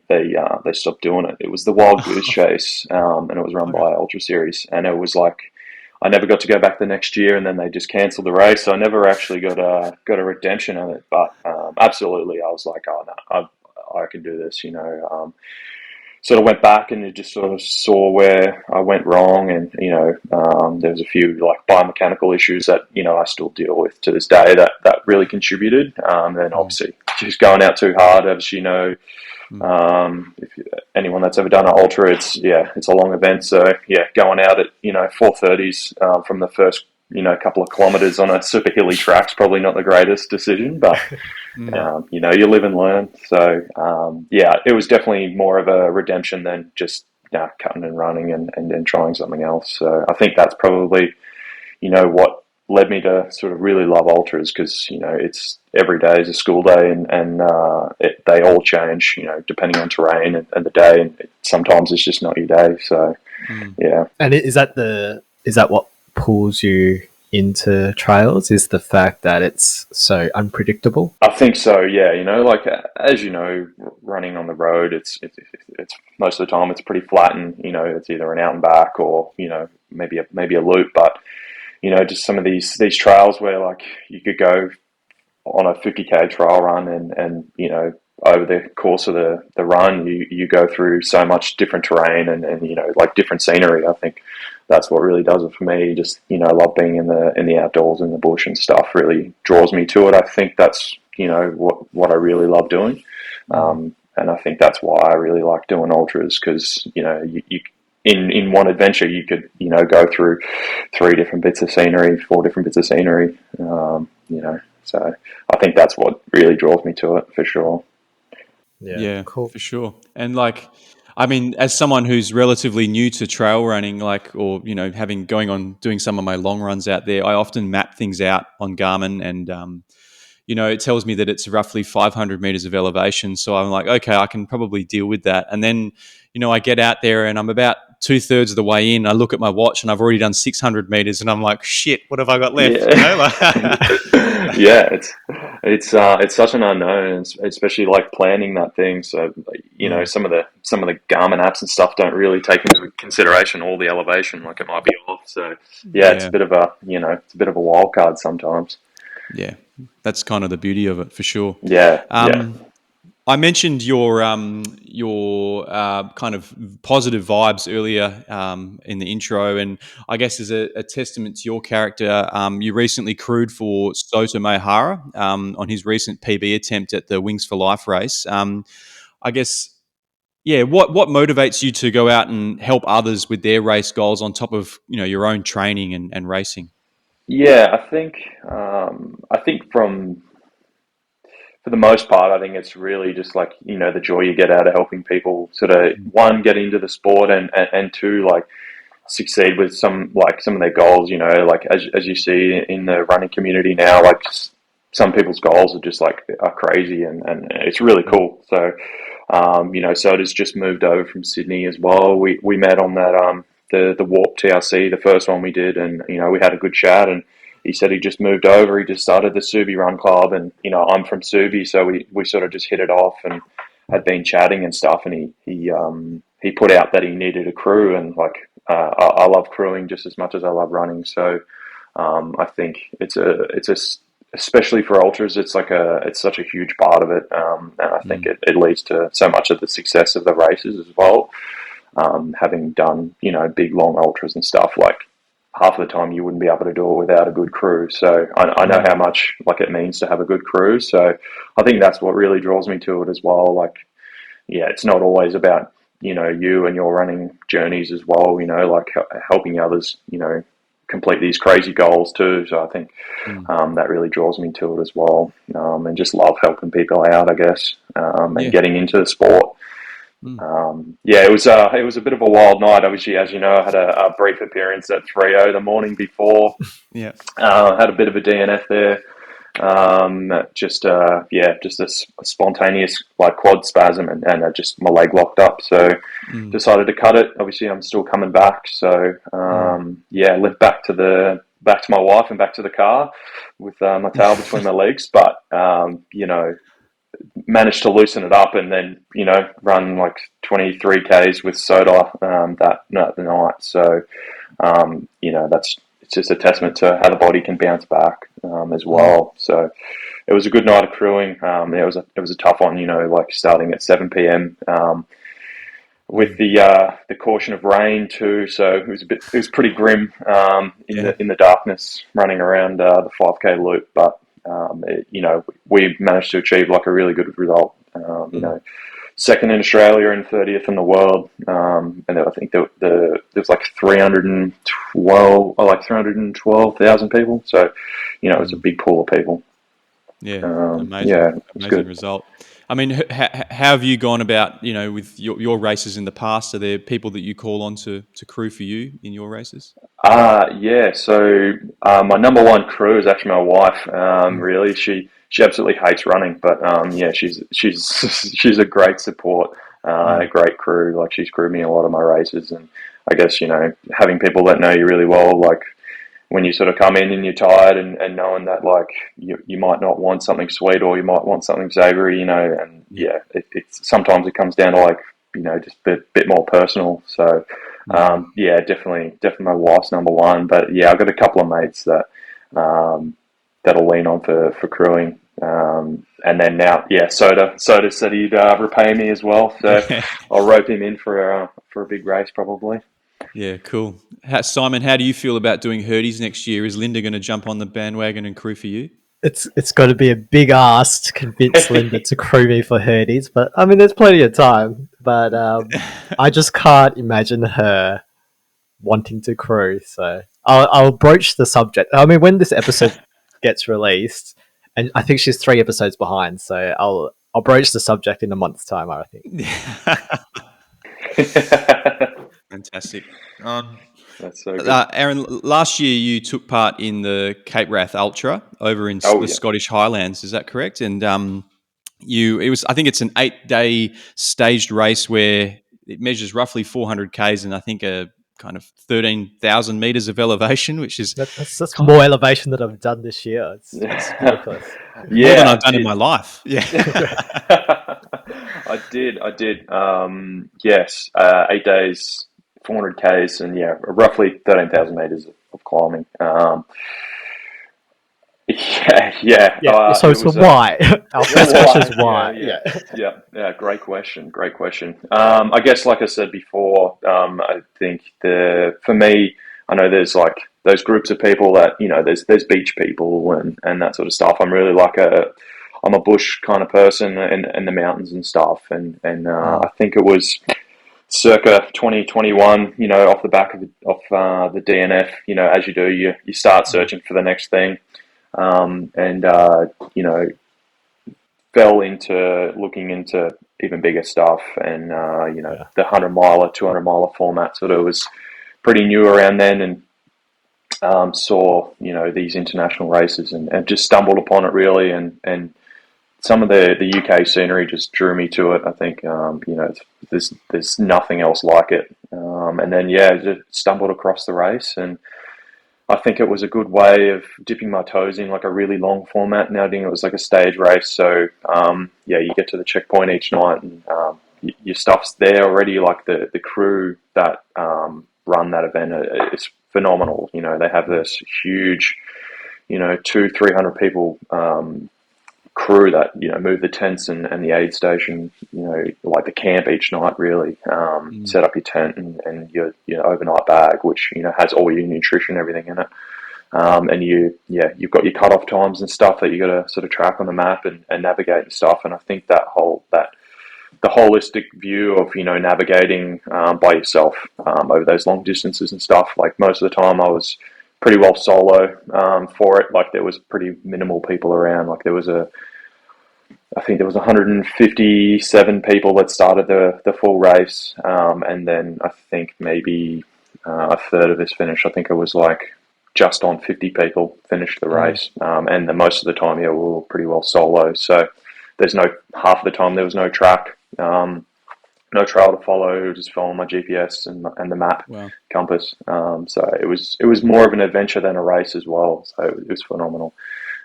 stopped doing it. It was the Wild Goose Chase, and it was run by Ultra Series, and it was like I never got to go back the next year, and then they just cancelled the race, so I never actually got a redemption on it. But absolutely, I was like, oh no, I can do this, Sort of went back and just sort of saw where I went wrong, and there was a few like biomechanical issues that I still deal with to this day that really contributed. And then obviously just going out too hard, as if anyone that's ever done an ultra, it's a long event. So going out at 4:30s from the first couple of kilometers on a super hilly track's probably not the greatest decision, but you live and learn. So it was definitely more of a redemption than just cutting and running and then trying something else. So I think that's probably what led me to sort of really love ultras, because it's every day is a school day, and they all change depending on terrain and the day, and sometimes it's just not your day. So And is that what pulls you into trails, is the fact that it's so unpredictable? I think so, yeah. Like as running on the road, it's most of the time it's pretty flat, and it's either an out and back or maybe a loop. But just some of these trails where like you could go on a 50k trail run, and over the course of the run, you go through so much different terrain and like different scenery. I think that's what really does it for me. Just I love being in the outdoors, in the bush and stuff. Really draws me to it. I think that's what I really love doing, and I think that's why I really like doing ultras, because you in one adventure you could go through 3 different bits of scenery, 4 different bits of scenery. So I think that's what really draws me to it, for sure. Yeah, cool, for sure. And like, I mean, as someone who's relatively new to trail running, having doing some of my long runs out there, I often map things out on Garmin, and it tells me that it's roughly 500 meters of elevation. So I'm like, okay, I can probably deal with that. And then I get out there and I'm about 2/3 of the way in. I look at my watch and I've already done 600 meters, and I'm like, shit, what have I got left? Yeah, it's such an unknown, especially like planning that thing. So some of the Garmin apps and stuff don't really take into consideration all the elevation, like it might be off. So it's a bit of a wild card sometimes. Yeah, that's kind of the beauty of it, for sure. Yeah. I mentioned your kind of positive vibes earlier in the intro, and I guess as a testament to your character, you recently crewed for Sota Maehara on his recent PB attempt at the Wings for Life race. I guess, what motivates you to go out and help others with their race goals on top of your own training and racing? Yeah, I think for the most part, I think it's really just like, the joy you get out of helping people sort of, one, get into the sport, and two, like, succeed with some of their goals, like as you see in the running community now, like some people's goals are just like are crazy, and it's really cool. So, Soda's just moved over from Sydney as well. We met on that, the Warp TRC, the first one we did, and, we had a good chat, and he said he just moved over. He just started the Subi Run Club, and I'm from Subi, so we sort of just hit it off and had been chatting and stuff. And he put out that he needed a crew, and like I love crewing just as much as I love running. So I think it's especially for ultras, it's such a huge part of it, and I think it leads to so much of the success of the races as well. Having done big long ultras and stuff, like, half of the time you wouldn't be able to do it without a good crew. So I know how much like it means to have a good crew. So I think that's what really draws me to it as well. Like, it's not always about, you and your running journeys as well, like helping others, complete these crazy goals too. So I think that really draws me to it as well. And just love helping people out, I guess, and getting into the sport. It was a bit of a wild night. Obviously, as you know, I had a brief appearance at Freo the morning before. Had a bit of a DNF there. Just a spontaneous like quad spasm, and just my leg locked up. So decided to cut it. Obviously, I'm still coming back. So limped back to my wife and back to the car with my tail between my legs. But managed to loosen it up, and then run like 23 Ks with Sota that night. So it's just a testament to how the body can bounce back as well. So it was a good night of crewing. It was a tough one, like starting at 7 p.m. With the caution of rain too. So it was pretty grim in the darkness running around the 5K loop, but we managed to achieve like a really good result. Second in Australia and 30th in the world. And I think there's like 312,000 people. So, it was a big pool of people. Yeah, amazing result. I mean, how have you gone about, with your races in the past? Are there people that you call on to crew for you in your races? So my number one crew is actually my wife. Really, she absolutely hates running, but she's a great support, a great crew. Like, she's crewed me a lot of my races, and I guess having people that know you really well, like when you sort of come in and you're tired, and knowing that like you might not want something sweet, or you might want something savory, and it's sometimes it comes down to like just a bit more personal. So. Definitely my wife's number one. But I've got a couple of mates that that'll lean on for crewing. And then now, Sota said he'd repay me as well, so I'll rope him in for a big race probably. Yeah, cool. Simon, how do you feel about doing Hurdies next year? Is Linda going to jump on the bandwagon and crew for you? It's got to be a big ask to convince Linda to crew me for Hurdies, but I mean, there's plenty of time. But I just can't imagine her wanting to crew, so I'll broach the subject. I mean, when this episode gets released, and I think she's 3 episodes behind, so I'll broach the subject in a month's time, I think. Fantastic. That's so good. Aaron, last year you took part in the Cape Wrath Ultra over in the Scottish Highlands. Is that correct? And I think it's an 8-day staged race where it measures roughly 400 k's, and I think a kind of 13,000 meters of elevation, which is that's more elevation than I've done this year. It's ridiculous. more than I've done in my life. Yeah. I did. Yes, 8 days, 400 k's, and roughly 13,000 meters of climbing. So why? Our first question is why. Yeah. Great question. I guess, like I said before, I think for me, I know there's like those groups of people that, there's beach people and that sort of stuff. I'm really I'm a bush kind of person in the mountains and stuff. And I think it was circa 2021, off the back of the DNF, as you do, you start searching for the next thing. Fell into looking into even bigger stuff, and the 100-miler, 200-miler format sort of was pretty new around then, and saw these international races and just stumbled upon it really, and some of the UK scenery just drew me to it. I think there's nothing else like it, and then just stumbled across the race, and I think it was a good way of dipping my toes in like a really long format. Now doing it was like a stage race, so you get to the checkpoint each night, and your stuff's there already. Like the crew that run that event is phenomenal. They have this huge, 200-300 people crew that move the tents and the aid station, like the camp each night really, set up your tent and your overnight bag, which has all your nutrition, everything in it, and you've got your cut-off times and stuff that you got to sort of track on the map and navigate and stuff. And I think the holistic view of navigating by yourself over those long distances and stuff, like most of the time I was pretty well solo for it. Like there was pretty minimal people around. Like I think there was 157 people that started the full race, and then I think maybe a third of this finished. I think it was like just on 50 people finished the race, and most of the time we were pretty well solo. So half of the time there was no track. No trail to follow, just following my GPS and the map compass. So it was more of an adventure than a race as well. So it was phenomenal.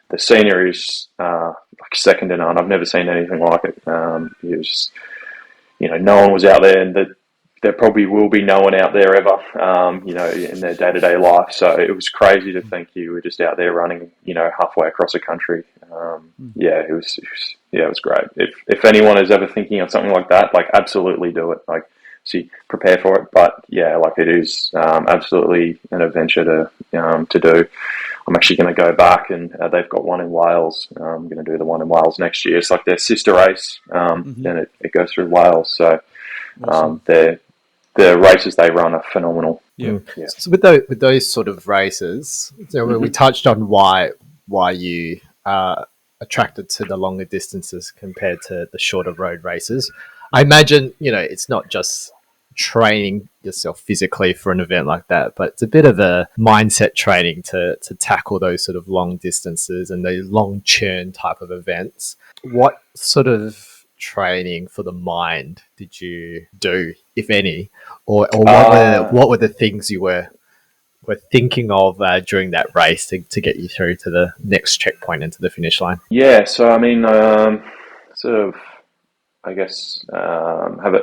The scenery is like second to none. I've never seen anything like it. It was just, no one was out there, and there probably will be no one out there ever, in their day-to-day life. So it was crazy to think you were just out there running, halfway across the country. It was great. If anyone is ever thinking of something like that, like absolutely do it. Like, see, prepare for it. But like it is absolutely an adventure to do. I'm actually going to go back, and they've got one in Wales. I'm going to do the one in Wales next year. It's like their sister race, and it goes through Wales. So awesome. The races they run are phenomenal. Yeah. So with those sort of races, we touched on why you are attracted to the longer distances compared to the shorter road races. I imagine it's not just training yourself physically for an event like that, but it's a bit of a mindset training to tackle those sort of long distances and those long churn type of events. What sort of training for the mind did you do, if any, or what were the things you were thinking of during that race to get you through to the next checkpoint and to the finish line? Yeah, so I mean, sort of, I guess, have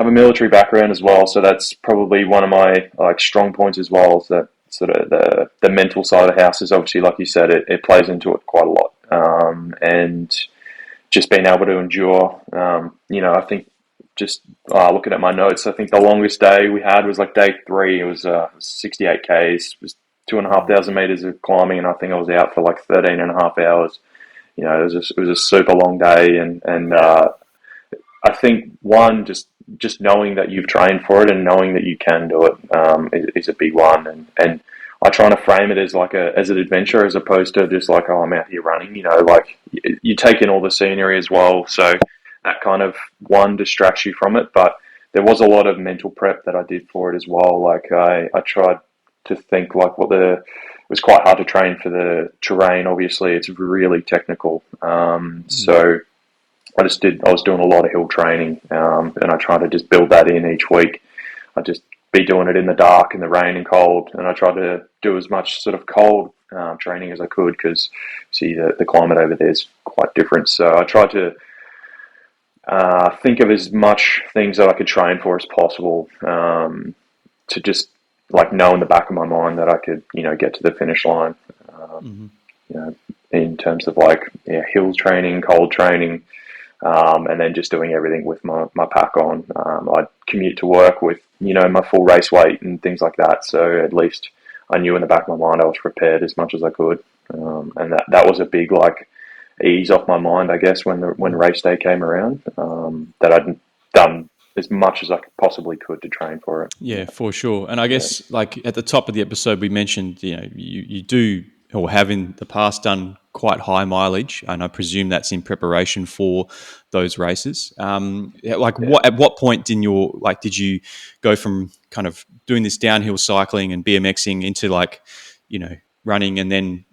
a military background as well, so that's probably one of my strong points as well. Is that sort of the mental side of the house is obviously, like you said, it plays into it quite a lot, and just being able to endure. I think just looking at my notes, I think the longest day we had was like day 3. It was 68 k's. It was 2,500 meters of climbing, and I think I was out for like 13 and a half hours. It was a super long day, and I think one just knowing that you've trained for it and knowing that you can do it is a big one, and I try to frame it as as an adventure as opposed to just like, oh, I'm out here running. Like you take in all the scenery as well, so that kind of one distracts you from it. But there was a lot of mental prep that I did for it as well. Like I tried to think like it was quite hard to train for the terrain. Obviously, it's really technical. So I was doing a lot of hill training, and I tried to just build that in each week. I just be doing it in the dark, in the rain and cold, and I tried to do as much sort of cold training as I could, because see the climate over there is quite different. So I tried to think of as much things that I could train for as possible, to just like know in the back of my mind that I could, get to the finish line. In terms of like hill training, cold training, and then just doing everything with my pack on. I'd commute to work with, my full race weight and things like that. So at least I knew in the back of my mind I was prepared as much as I could. And that was a big like ease off my mind, I guess, when race day came around, that I'd done as much as I possibly could to train for it. Yeah, for sure. And I guess like at the top of the episode, we mentioned, you do or have in the past done quite high mileage, and I presume that's in preparation for those races. At what point did you go from kind of doing this downhill cycling and BMXing into like, running, and then,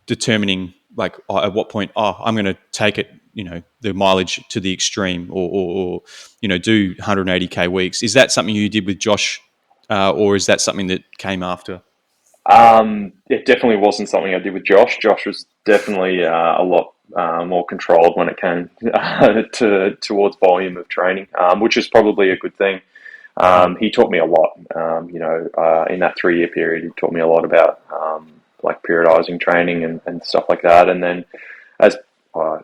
determining like at what point, I'm going to take it, the mileage to the extreme, or do 180k weeks? Is that something you did with Josh, or is that something that came after? It definitely wasn't something I did with Josh. Josh was definitely a lot more controlled when it came towards volume of training, which is probably a good thing. He taught me a lot. In that 3-year period, he taught me a lot about like periodizing training and stuff like that. And then as I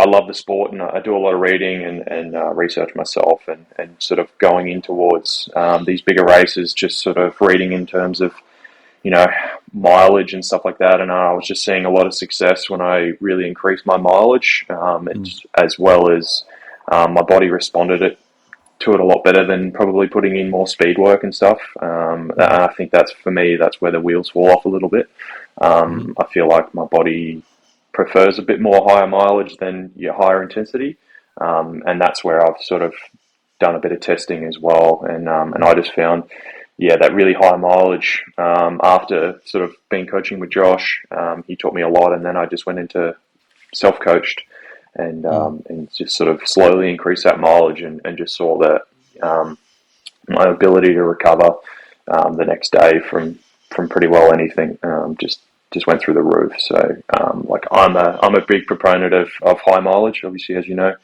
love the sport, and I do a lot of reading and research myself, and sort of going in towards these bigger races, just sort of reading in terms of, mileage and stuff like that. And I was just seeing a lot of success when I really increased my mileage, as well as my body responded to it a lot better than probably putting in more speed work and stuff. I think that's where the wheels fall off a little bit. I feel like my body prefers a bit more higher mileage than your higher intensity, and that's where I've sort of done a bit of testing as well. And I just found, that really high mileage, after sort of being coaching with Josh, he taught me a lot, and then I just went into self-coached and just sort of slowly increased that mileage, and just saw that my ability to recover the next day from pretty well anything just went through the roof. So like I'm a big proponent of high mileage, obviously, as you know,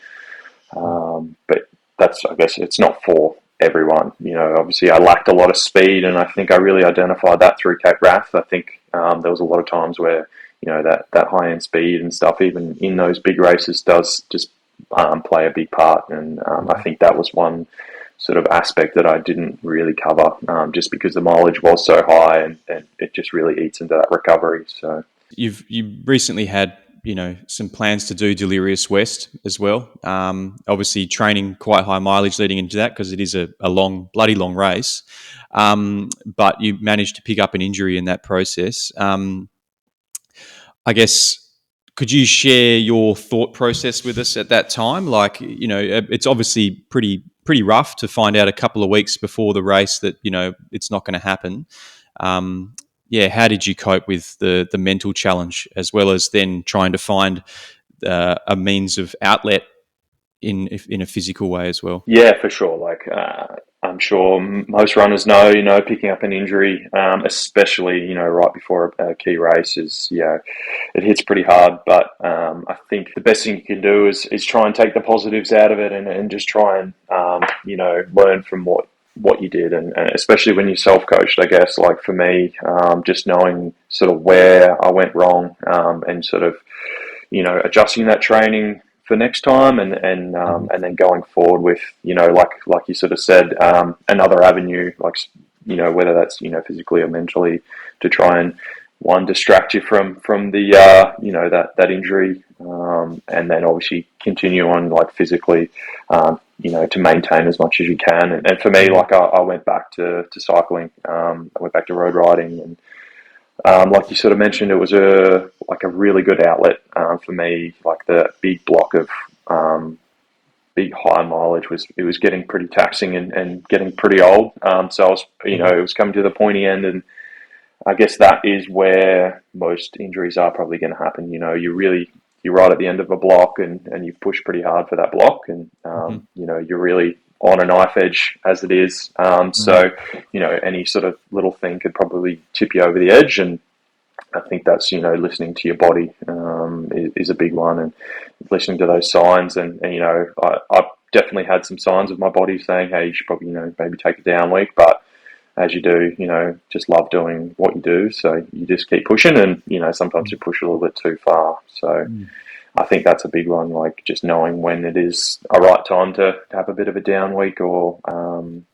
but I guess it's not for everyone. Obviously I lacked a lot of speed, and I think I really identified that through Cape Wrath. I think there was a lot of times where that high end speed and stuff, even in those big races, does just play a big part. And I think that was one sort of aspect that I didn't really cover, just because the mileage was so high, and it just really eats into that recovery. So you recently had some plans to do Delirious West as well. Obviously training quite high mileage leading into that, because it is a bloody long race. But you managed to pick up an injury in that process. I guess, could you share your thought process with us at that time? Like, it's obviously pretty rough to find out a couple of weeks before the race that, it's not going to happen. How did you cope with the mental challenge, as well as then trying to find a means of outlet in a physical way as well? Yeah, for sure. Like, I'm sure most runners know, picking up an injury, especially, right before a key race it hits pretty hard. But I think the best thing you can do is try and take the positives out of it, and just try and, learn from what you did. And especially when you're self-coached, I guess, like for me, just knowing sort of where I went wrong, and sort of, adjusting that training for next time, and then going forward with, like you sort of said, another avenue, like, whether that's, physically or mentally, to try and distract you from the that injury, and then obviously continue on, like, physically, to maintain as much as you can. And for me, like, I went back to cycling. I went back to road riding, and like you sort of mentioned, it was a really good outlet for me. Like, the big block of big high mileage was getting pretty taxing and getting pretty old. So I was, it was coming to the pointy end, and I guess that is where most injuries are probably going to happen. You really you're right at the end of a block and you've pushed pretty hard for that block, and you know, you're really on a knife edge as it is. So, you know, any sort of little thing could probably tip you over the edge, and I think that's, you know, listening to your body is a big one, and listening to those signs. And you know, I've definitely had some signs of my body saying, hey, you should probably, you know, maybe take a down week. But as you do, you know, just love doing what you do. So you just keep pushing, and, you know, sometimes you push a little bit too far. So I think that's a big one, like just knowing when it is a right time to have a bit of a down week, or,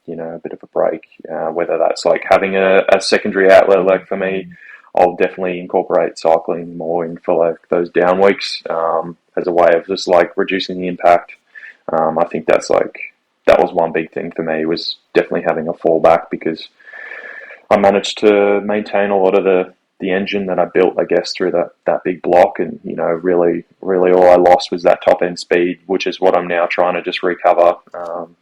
you know, a bit of a break, whether that's like having a secondary outlet. Like for me, I'll definitely incorporate cycling more in for like those down weeks, as a way of just like reducing the impact. I think that was one big thing for me, was definitely having a fallback, because I managed to maintain a lot of the engine that I built, I guess, through that big block. And, you know, really all I lost was that top end speed, which is what I'm now trying to just recover,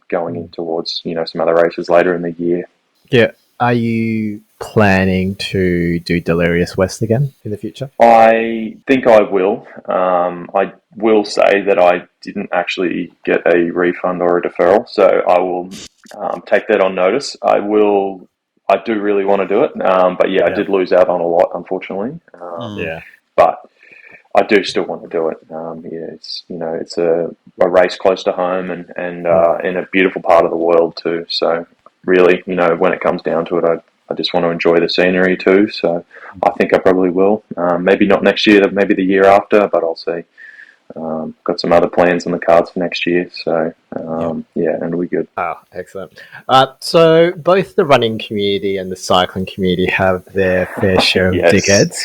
going in towards, you know, some other races later in the year. Yeah. Are you planning to do Delirious West again in the future? I think I will. I will say that I didn't actually get a refund or a deferral, so I will take that on notice. I do really want to do it, but yeah, I did lose out on a lot, unfortunately. But I do still want to do it. Yeah, it's, you know, it's a race close to home, and in a beautiful part of the world too. So really, you know, when it comes down to it, I just want to enjoy the scenery too. So I think I probably will. Maybe not next year, maybe the year after, but I'll see. Got some other plans on the cards for next year. So yeah, and we're good. Oh, excellent. So both the running community and the cycling community have their fair share of dickheads.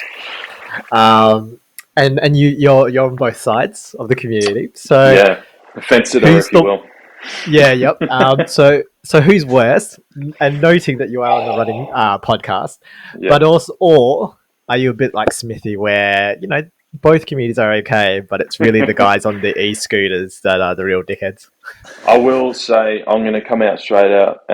And you're on both sides of the community. So yeah, a fence sitter, if you will. Yeah, yep. So who's worse? And noting that you are on the running podcast, but also, or are you a bit like Smithy, where, you know, both communities are okay, but it's really the guys on the e-scooters that are the real dickheads? I will say I'm going to come out straight out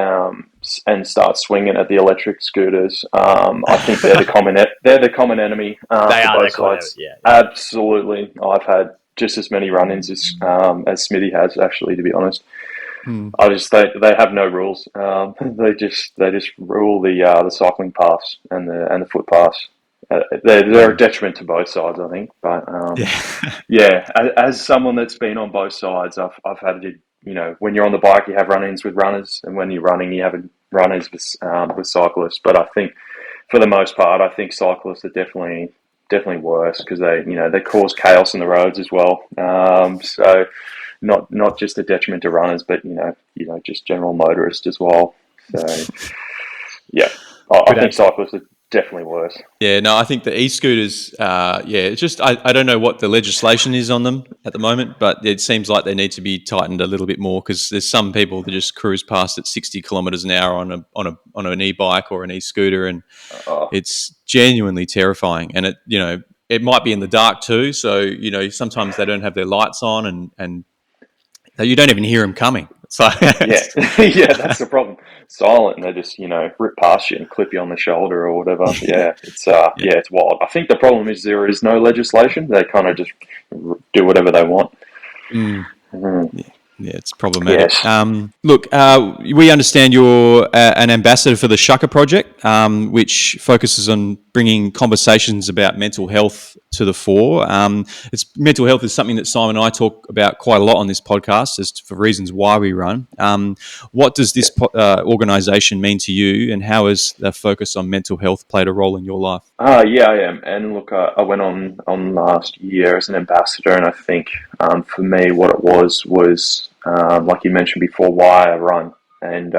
and start swinging at the electric scooters. I think they're the common enemy. They are both sides. Yeah. Absolutely. I've had just as many run-ins as Smithy has, actually, to be honest. They have no rules. They just rule the cycling paths and the footpaths. They're a detriment to both sides, I think. But yeah, as someone that's been on both sides, I've had to, you know, when you're on the bike, you have run-ins with runners, and when you're running, you have run-ins with cyclists. But I think, for the most part, I think cyclists are definitely worse, because they cause chaos in the roads as well. So not just a detriment to runners, but you know just general motorists as well. So yeah, I think cyclists are definitely worse. Yeah, no, I think the e-scooters, it's just, I don't know what the legislation is on them at the moment, but it seems like they need to be tightened a little bit more, because there's some people that just cruise past at 60 kilometres an hour on an e-bike or an e-scooter, and it's genuinely terrifying. And it might be in the dark too, so, you know, sometimes they don't have their lights on, and you don't even hear them coming. So yeah, that's the problem. Silent, and they just, you know, rip past you and clip you on the shoulder or whatever. Yeah, it's it's wild. I think the problem is there is no legislation. They kind of just do whatever they want. Yeah, it's problematic. Yes. Look, we understand you're an ambassador for the Shaka Project, which focuses on bringing conversations about mental health to the fore. Mental health is something that Simon and I talk about quite a lot on this podcast, for reasons why we run. What does this organisation mean to you, and how has the focus on mental health played a role in your life? Yeah, I am. And look, I went on last year as an ambassador, and I think for me what it was like you mentioned before, why I run. And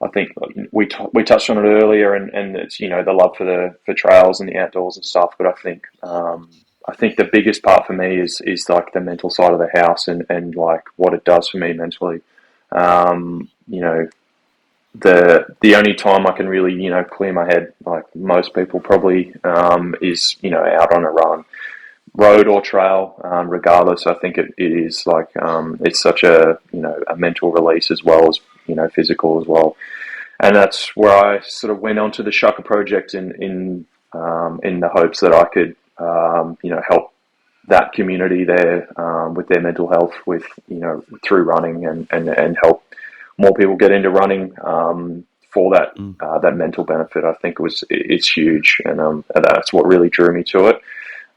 I think we touched on it earlier, and it's, you know, the love for trails and the outdoors and stuff. But I think the biggest part for me is like the mental side of the house, and like what it does for me mentally. You know, the only time I can really, you know, clear my head, like most people probably, is, you know, out on a run, road or trail, regardless. I think it is like, it's such a, you know, a mental release as well as, you know, physical as well. And that's where I sort of went onto the Shaka Project in the hopes that I could, you know, help that community there with their mental health, with through running, and help more people get into running for that that mental benefit. I think it's huge, and that's what really drew me to it.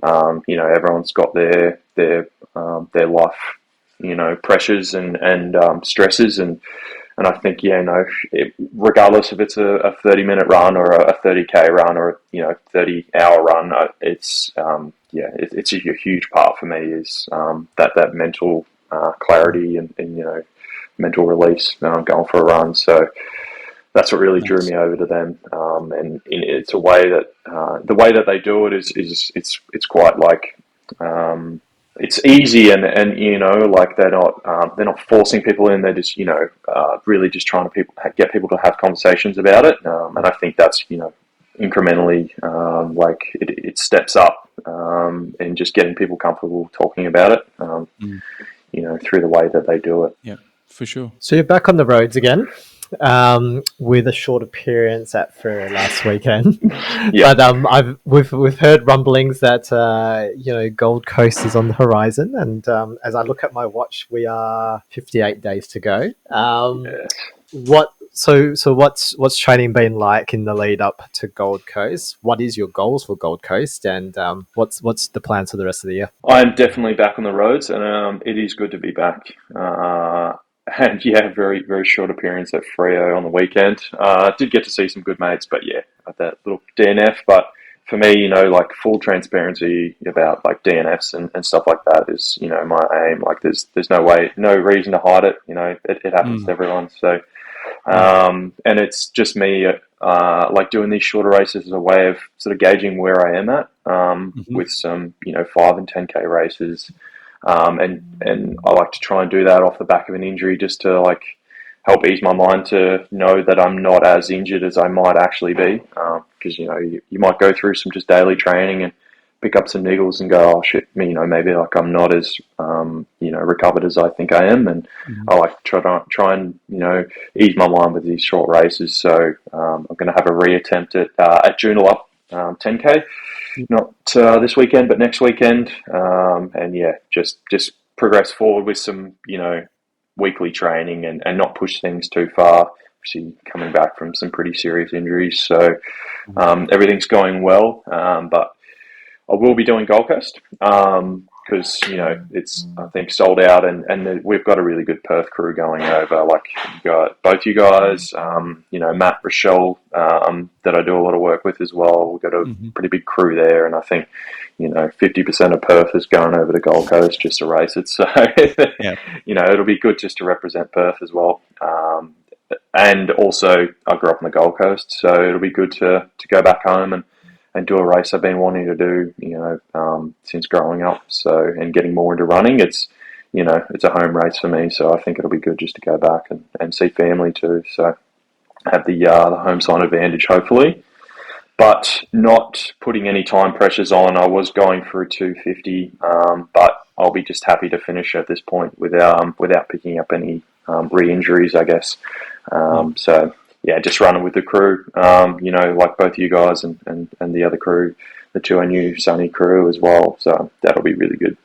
Everyone's got their life, pressures and stresses, and I think regardless if it's a 30-minute run or a 30K run or 30-hour run, it's a huge part for me is that mental clarity and mental release going for a run. So that's what really drew me over to them, and it's a way that the way that they do it is it's quite like it's easy and like they're not forcing people in. They're just really just trying to get people to have conversations about it, and I think that's incrementally like it steps up and just getting people comfortable talking about it, through the way that they do it. Yeah, for sure. So you're back on the roads again. With a short appearance at Freo last weekend. Yeah. But we've heard rumblings that Gold Coast is on the horizon, and as I look at my watch, we are 58 days to go. What's training been like in the lead up to Gold Coast? What is your goals for Gold Coast, and what's the plans for the rest of the year? I'm definitely back on the roads, and it is good to be back. And very, very short appearance at Freo on the weekend. Did get to see some good mates, but at that little DNF. But for me, like full transparency about like DNFs and stuff like that is, my aim. Like there's no reason to hide it. It happens to everyone. So, and it's just me, like doing these shorter races as a way of sort of gauging where I am at, with some, 5 and 10K races. And I like to try and do that off the back of an injury just to like help ease my mind to know that I'm not as injured as I might actually be. Because, you might go through some just daily training and pick up some niggles and go, oh shit, maybe like I'm not as, recovered as I think I am. And I like to try and, ease my mind with these short races. So, I'm going to have a reattempt at Joondalup 10K. Not this weekend, but next weekend, and just progress forward with some, weekly training and not push things too far. Obviously, coming back from some pretty serious injuries, so everything's going well. But I will be doing Gold Coast because it's I think sold out, and we've got a really good Perth crew going over. Like you got both you guys, Matt, Rochelle, that I do a lot of work with as well. We've got a pretty big crew there, and I think 50% of Perth is going over to Gold Coast just to race it. So it'll be good just to represent Perth as well. And also, I grew up on the Gold Coast, so it'll be good to go back home and do a race I've been wanting to do, since growing up. So, and getting more into running, it's a home race for me. So I think it'll be good just to go back and see family too. So have the home side advantage, hopefully, but not putting any time pressures on. I was going through 250, but I'll be just happy to finish at this point without picking up any re-injuries, I guess. So yeah, just running with the crew, like both you guys and the other crew, the two I knew, Sunny crew as well. So that'll be really good.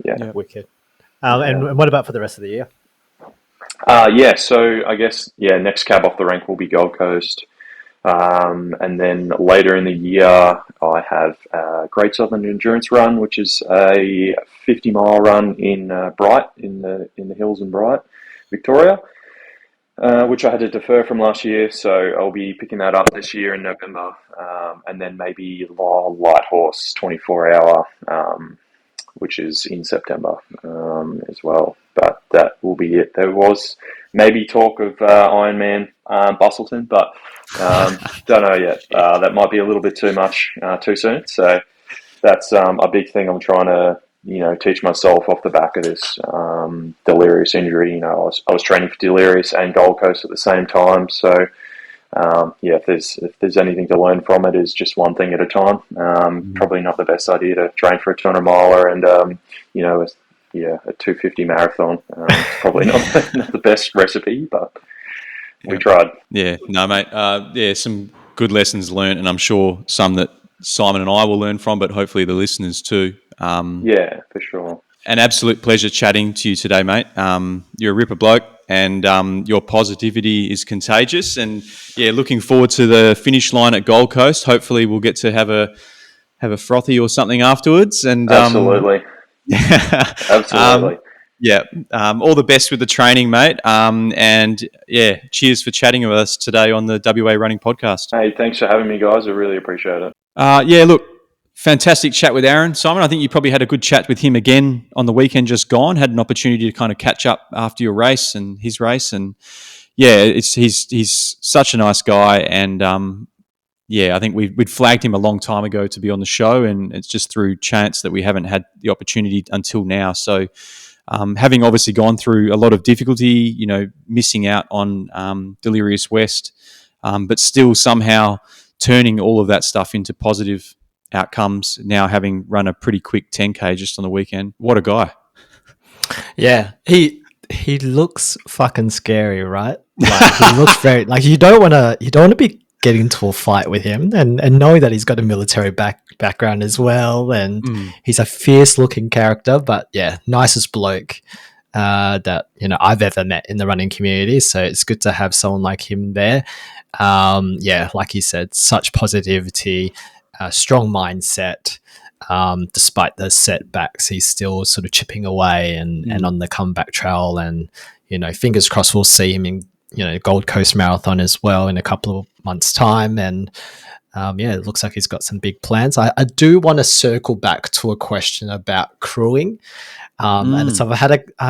Yeah. Wicked. And what about for the rest of the year? So I guess, next cab off the rank will be Gold Coast. And then later in the year, I have a Great Southern Endurance Run, which is a 50-mile run in Bright, in the hills in Bright, Victoria. Which I had to defer from last year, so I'll be picking that up this year in November, and then maybe Light Horse 24-hour, which is in September as well. But that will be it. There was maybe talk of Ironman Bustleton, but don't know yet. That might be a little bit too much too soon. So that's a big thing I'm trying to teach myself off the back of this Delirious injury. I was training for Delirious and Gold Coast at the same time. So if there's anything to learn from it, is just one thing at a time. Probably not the best idea to train for a 200 miler and a 250 marathon. Probably not the best recipe, but we tried. Yeah, no, mate. Some good lessons learned, and I'm sure some that Simon and I will learn from, but hopefully the listeners too. Yeah, for sure. An absolute pleasure chatting to you today, mate. You're a ripper bloke, and your positivity is contagious. And yeah, looking forward to the finish line at Gold Coast. Hopefully, we'll get to have a frothy or something afterwards. And Absolutely. Absolutely. Yeah. All the best with the training, mate. And yeah, cheers for chatting with us today on the WA Running Podcast. Hey, thanks for having me, guys. I really appreciate it. Yeah, look, fantastic chat with Aaron. Simon, I think you probably had a good chat with him again on the weekend just gone. Had an opportunity to kind of catch up after your race and his race. And yeah, he's such a nice guy. And yeah, I think we'd flagged him a long time ago to be on the show, and it's just through chance that we haven't had the opportunity until now. So having obviously gone through a lot of difficulty, missing out on Delirious West, but still somehow turning all of that stuff into positive outcomes, now having run a pretty quick 10K just on the weekend. What a guy. Yeah, he looks fucking scary, right? Like, he looks very, like, you don't want to be getting into a fight with him, and knowing that he's got a military background as well, and he's a fierce looking character, but yeah, nicest bloke that I've ever met in the running community. So it's good to have someone like him there. Yeah, like you said, such positivity, strong mindset. Despite the setbacks, he's still sort of chipping away and on the comeback trail, and fingers crossed we'll see him in Gold Coast Marathon as well in a couple of months' time. And yeah, it looks like he's got some big plans. I do want to circle back to a question about crewing. And so I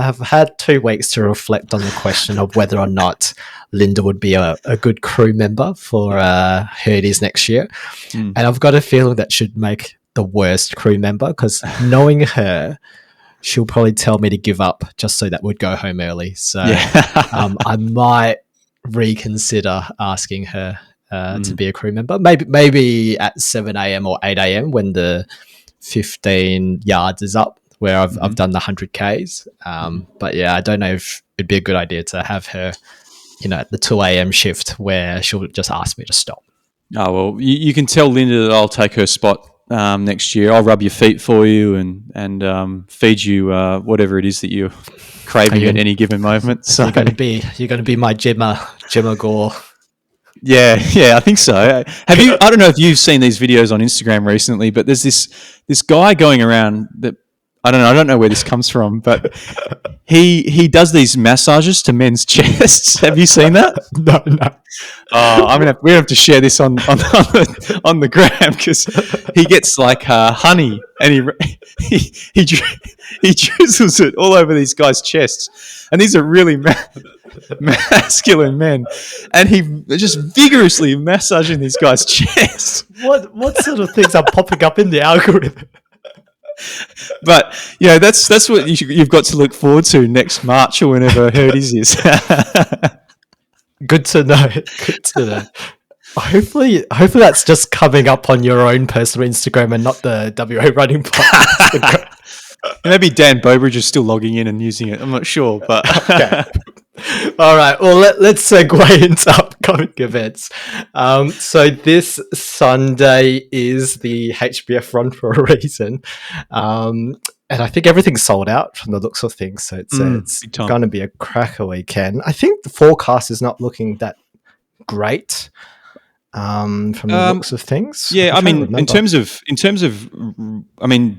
have had 2 weeks to reflect on the question of whether or not Linda would be a good crew member for Herdies next year. And I've got a feeling that should make the worst crew member, because knowing her, she'll probably tell me to give up just so that we'd go home early. So I might reconsider asking her to be a crew member. Maybe at 7 a.m. or 8 a.m. when the 15 yards is up, where I've done the 100 Ks. But yeah, I don't know if it'd be a good idea to have her, at the 2 a.m. shift where she'll just ask me to stop. Oh, well, you can tell Linda that I'll take her spot next year. I'll rub your feet for you and feed you whatever it is that you're craving at any given moment. So you're going to be my Gemma Gore. Yeah, I think so. Have you? I don't know if you've seen these videos on Instagram recently, but there's this guy going around that I don't know where this comes from, but he does these massages to men's chests. Have you seen that? No. Oh, we have to share this on the gram, because he gets like honey and he drizzles it all over these guys' chests, and these are really masculine men, and he just vigorously massaging these guys' chests. What sort of things are popping up in the algorithm? But that's what you've got to look forward to next March or whenever Herdies is. Good to know. Hopefully that's just coming up on your own personal Instagram and not the WA Running Podcast. Maybe Dan Bobridge is still logging in and using it. I'm not sure, but okay. All right. Well, let's segue into upcoming events. So this Sunday is the HBF run for a reason. And I think everything's sold out from the looks of things. So it's going to be a cracker weekend. I think the forecast is not looking that great from the looks of things. Yeah, in terms of,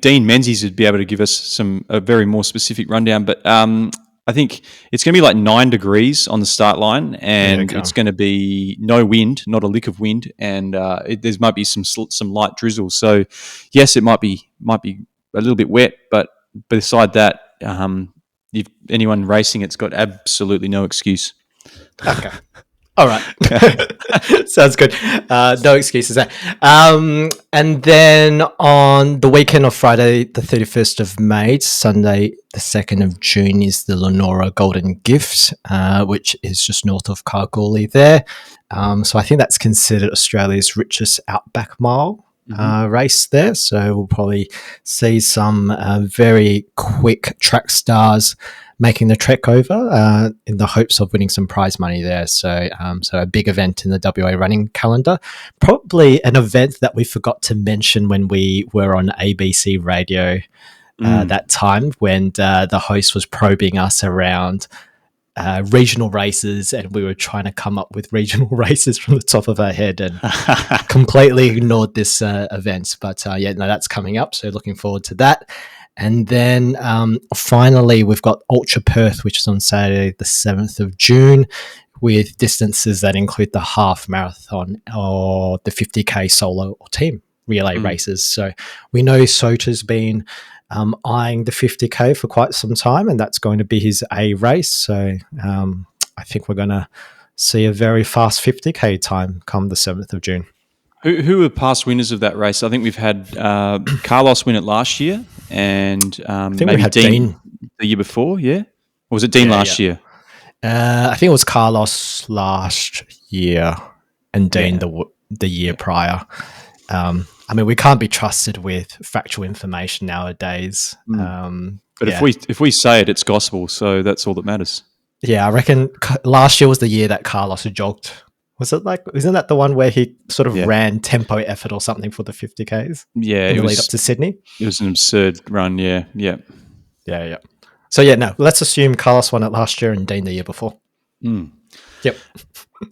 Dean Menzies would be able to give us a very more specific rundown, but I think it's going to be like 9 degrees on the start line, and it's going to be no wind, not a lick of wind, and there might be some light drizzle. So, yes, it might be a little bit wet, but beside that, if anyone racing, it's got absolutely no excuse. Okay. All right. Sounds good. No excuses there. And then on the weekend of Friday, the 31st of May, Sunday, the 2nd of June, is the Lenora Golden Gift, which is just north of Kalgoorlie there. So I think that's considered Australia's richest outback mile race there. So we'll probably see some very quick track stars making the trek over in the hopes of winning some prize money there. So a big event in the WA running calendar. Probably an event that we forgot to mention when we were on ABC radio that time, when the host was probing us around regional races, and we were trying to come up with regional races from the top of our head and completely ignored this event. But that's coming up, so looking forward to that. And then finally, we've got Ultra Perth, which is on Saturday the 7th of June, with distances that include the half marathon or the 50k solo or team relay races. So we know Sota's been eyeing the 50k for quite some time, and that's going to be his A race. So I think we're going to see a very fast 50k time come the 7th of June. Who were past winners of that race? I think we've had Carlos win it last year, and I think maybe we had Dean the year before. Yeah, or was it Dean last year? I think it was Carlos last year and Dean the year prior. I mean, we can't be trusted with factual information nowadays. But if we say it, it's gospel. So that's all that matters. Yeah, I reckon last year was the year that Carlos jogged. Was it isn't that the one where he sort of ran tempo effort or something for the 50Ks? Yeah, in the lead up to Sydney. It was an absurd run. Yeah. So let's assume Carlos won it last year and Dean the year before. Yep.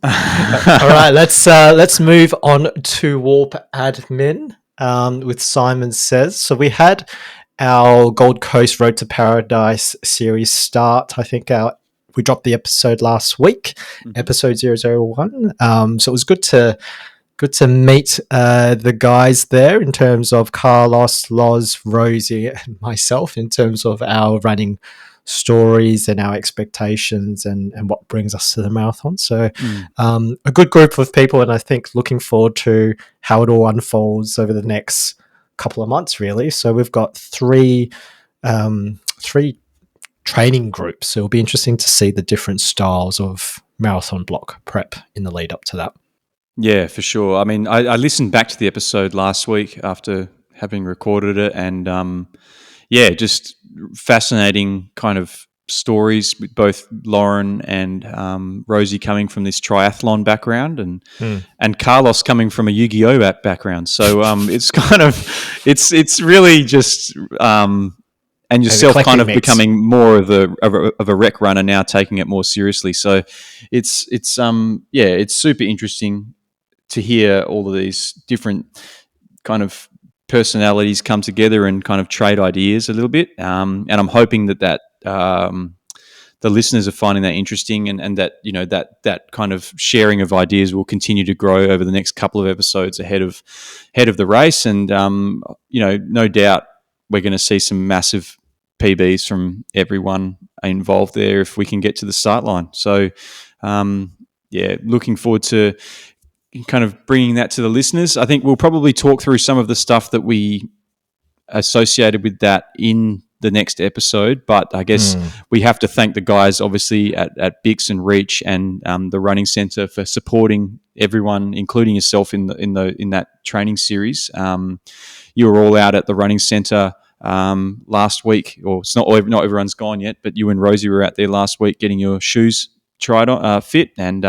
All right, let's move on to Warp admin with Simon Says. So we had our Gold Coast Road to Paradise series start. I think we dropped the episode last week, episode 001. So it was good to meet the guys there in terms of Carlos, Loz, Rosie, and myself in terms of our running stories and our expectations and what brings us to the marathon. So a good group of people, and I think looking forward to how it all unfolds over the next couple of months, really. So we've got three training groups. So it'll be interesting to see the different styles of marathon block prep in the lead up to that. Yeah, for sure. I mean, I listened back to the episode last week after having recorded it, and just fascinating kind of stories with both Lauren and Rosie coming from this triathlon background, and Carlos coming from a Yu-Gi-Oh background. So it's kind of it's really just and yourself kind of becoming more of a rec runner now, taking it more seriously. So it's super interesting to hear all of these different kind of personalities come together and kind of trade ideas a little bit. And I'm hoping that the listeners are finding that interesting, and that, you know, that kind of sharing of ideas will continue to grow over the next couple of episodes ahead of the race. And, no doubt we're going to see some massive PBs from everyone involved there if we can get to the start line. So, looking forward to kind of bringing that to the listeners. I think we'll probably talk through some of the stuff that we associated with that in the next episode, but I guess we have to thank the guys obviously at Bix and Reach and the Running Centre for supporting everyone, including yourself in that training series. You were all out at the Running Centre last week, or it's not everyone's gone yet, but you and Rosie were out there last week getting your shoes tried on fit, and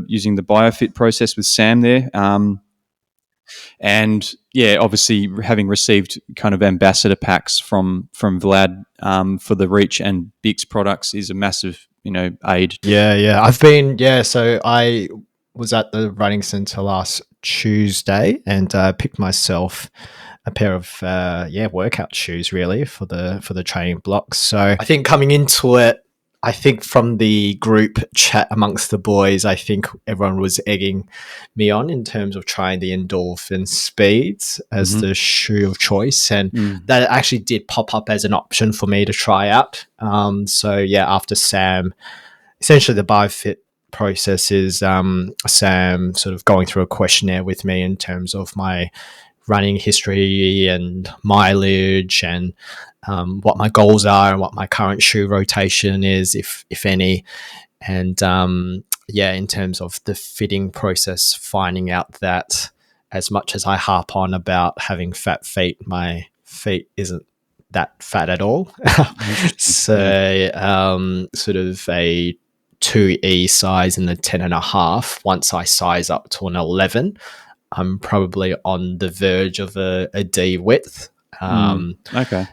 using the BioFit process with Sam there. And obviously having received kind of ambassador packs from Vlad for the Reach and Bix products is a massive, aid. So I was at the Running Centre last Tuesday and picked myself a pair of workout shoes really for the training blocks. So I think coming into it, I think from the group chat amongst the boys, I think everyone was egging me on in terms of trying the Endorphin Speeds as the shoe of choice. And that actually did pop up as an option for me to try out. After Sam, essentially the BioFit process is Sam sort of going through a questionnaire with me in terms of my running history and mileage and what my goals are and what my current shoe rotation is, if any. And in terms of the fitting process, finding out that as much as I harp on about having fat feet, my feet isn't that fat at all. So sort of a 2E size in the 10.5. Once I size up to an 11, I'm probably on the verge of a D width. Okay.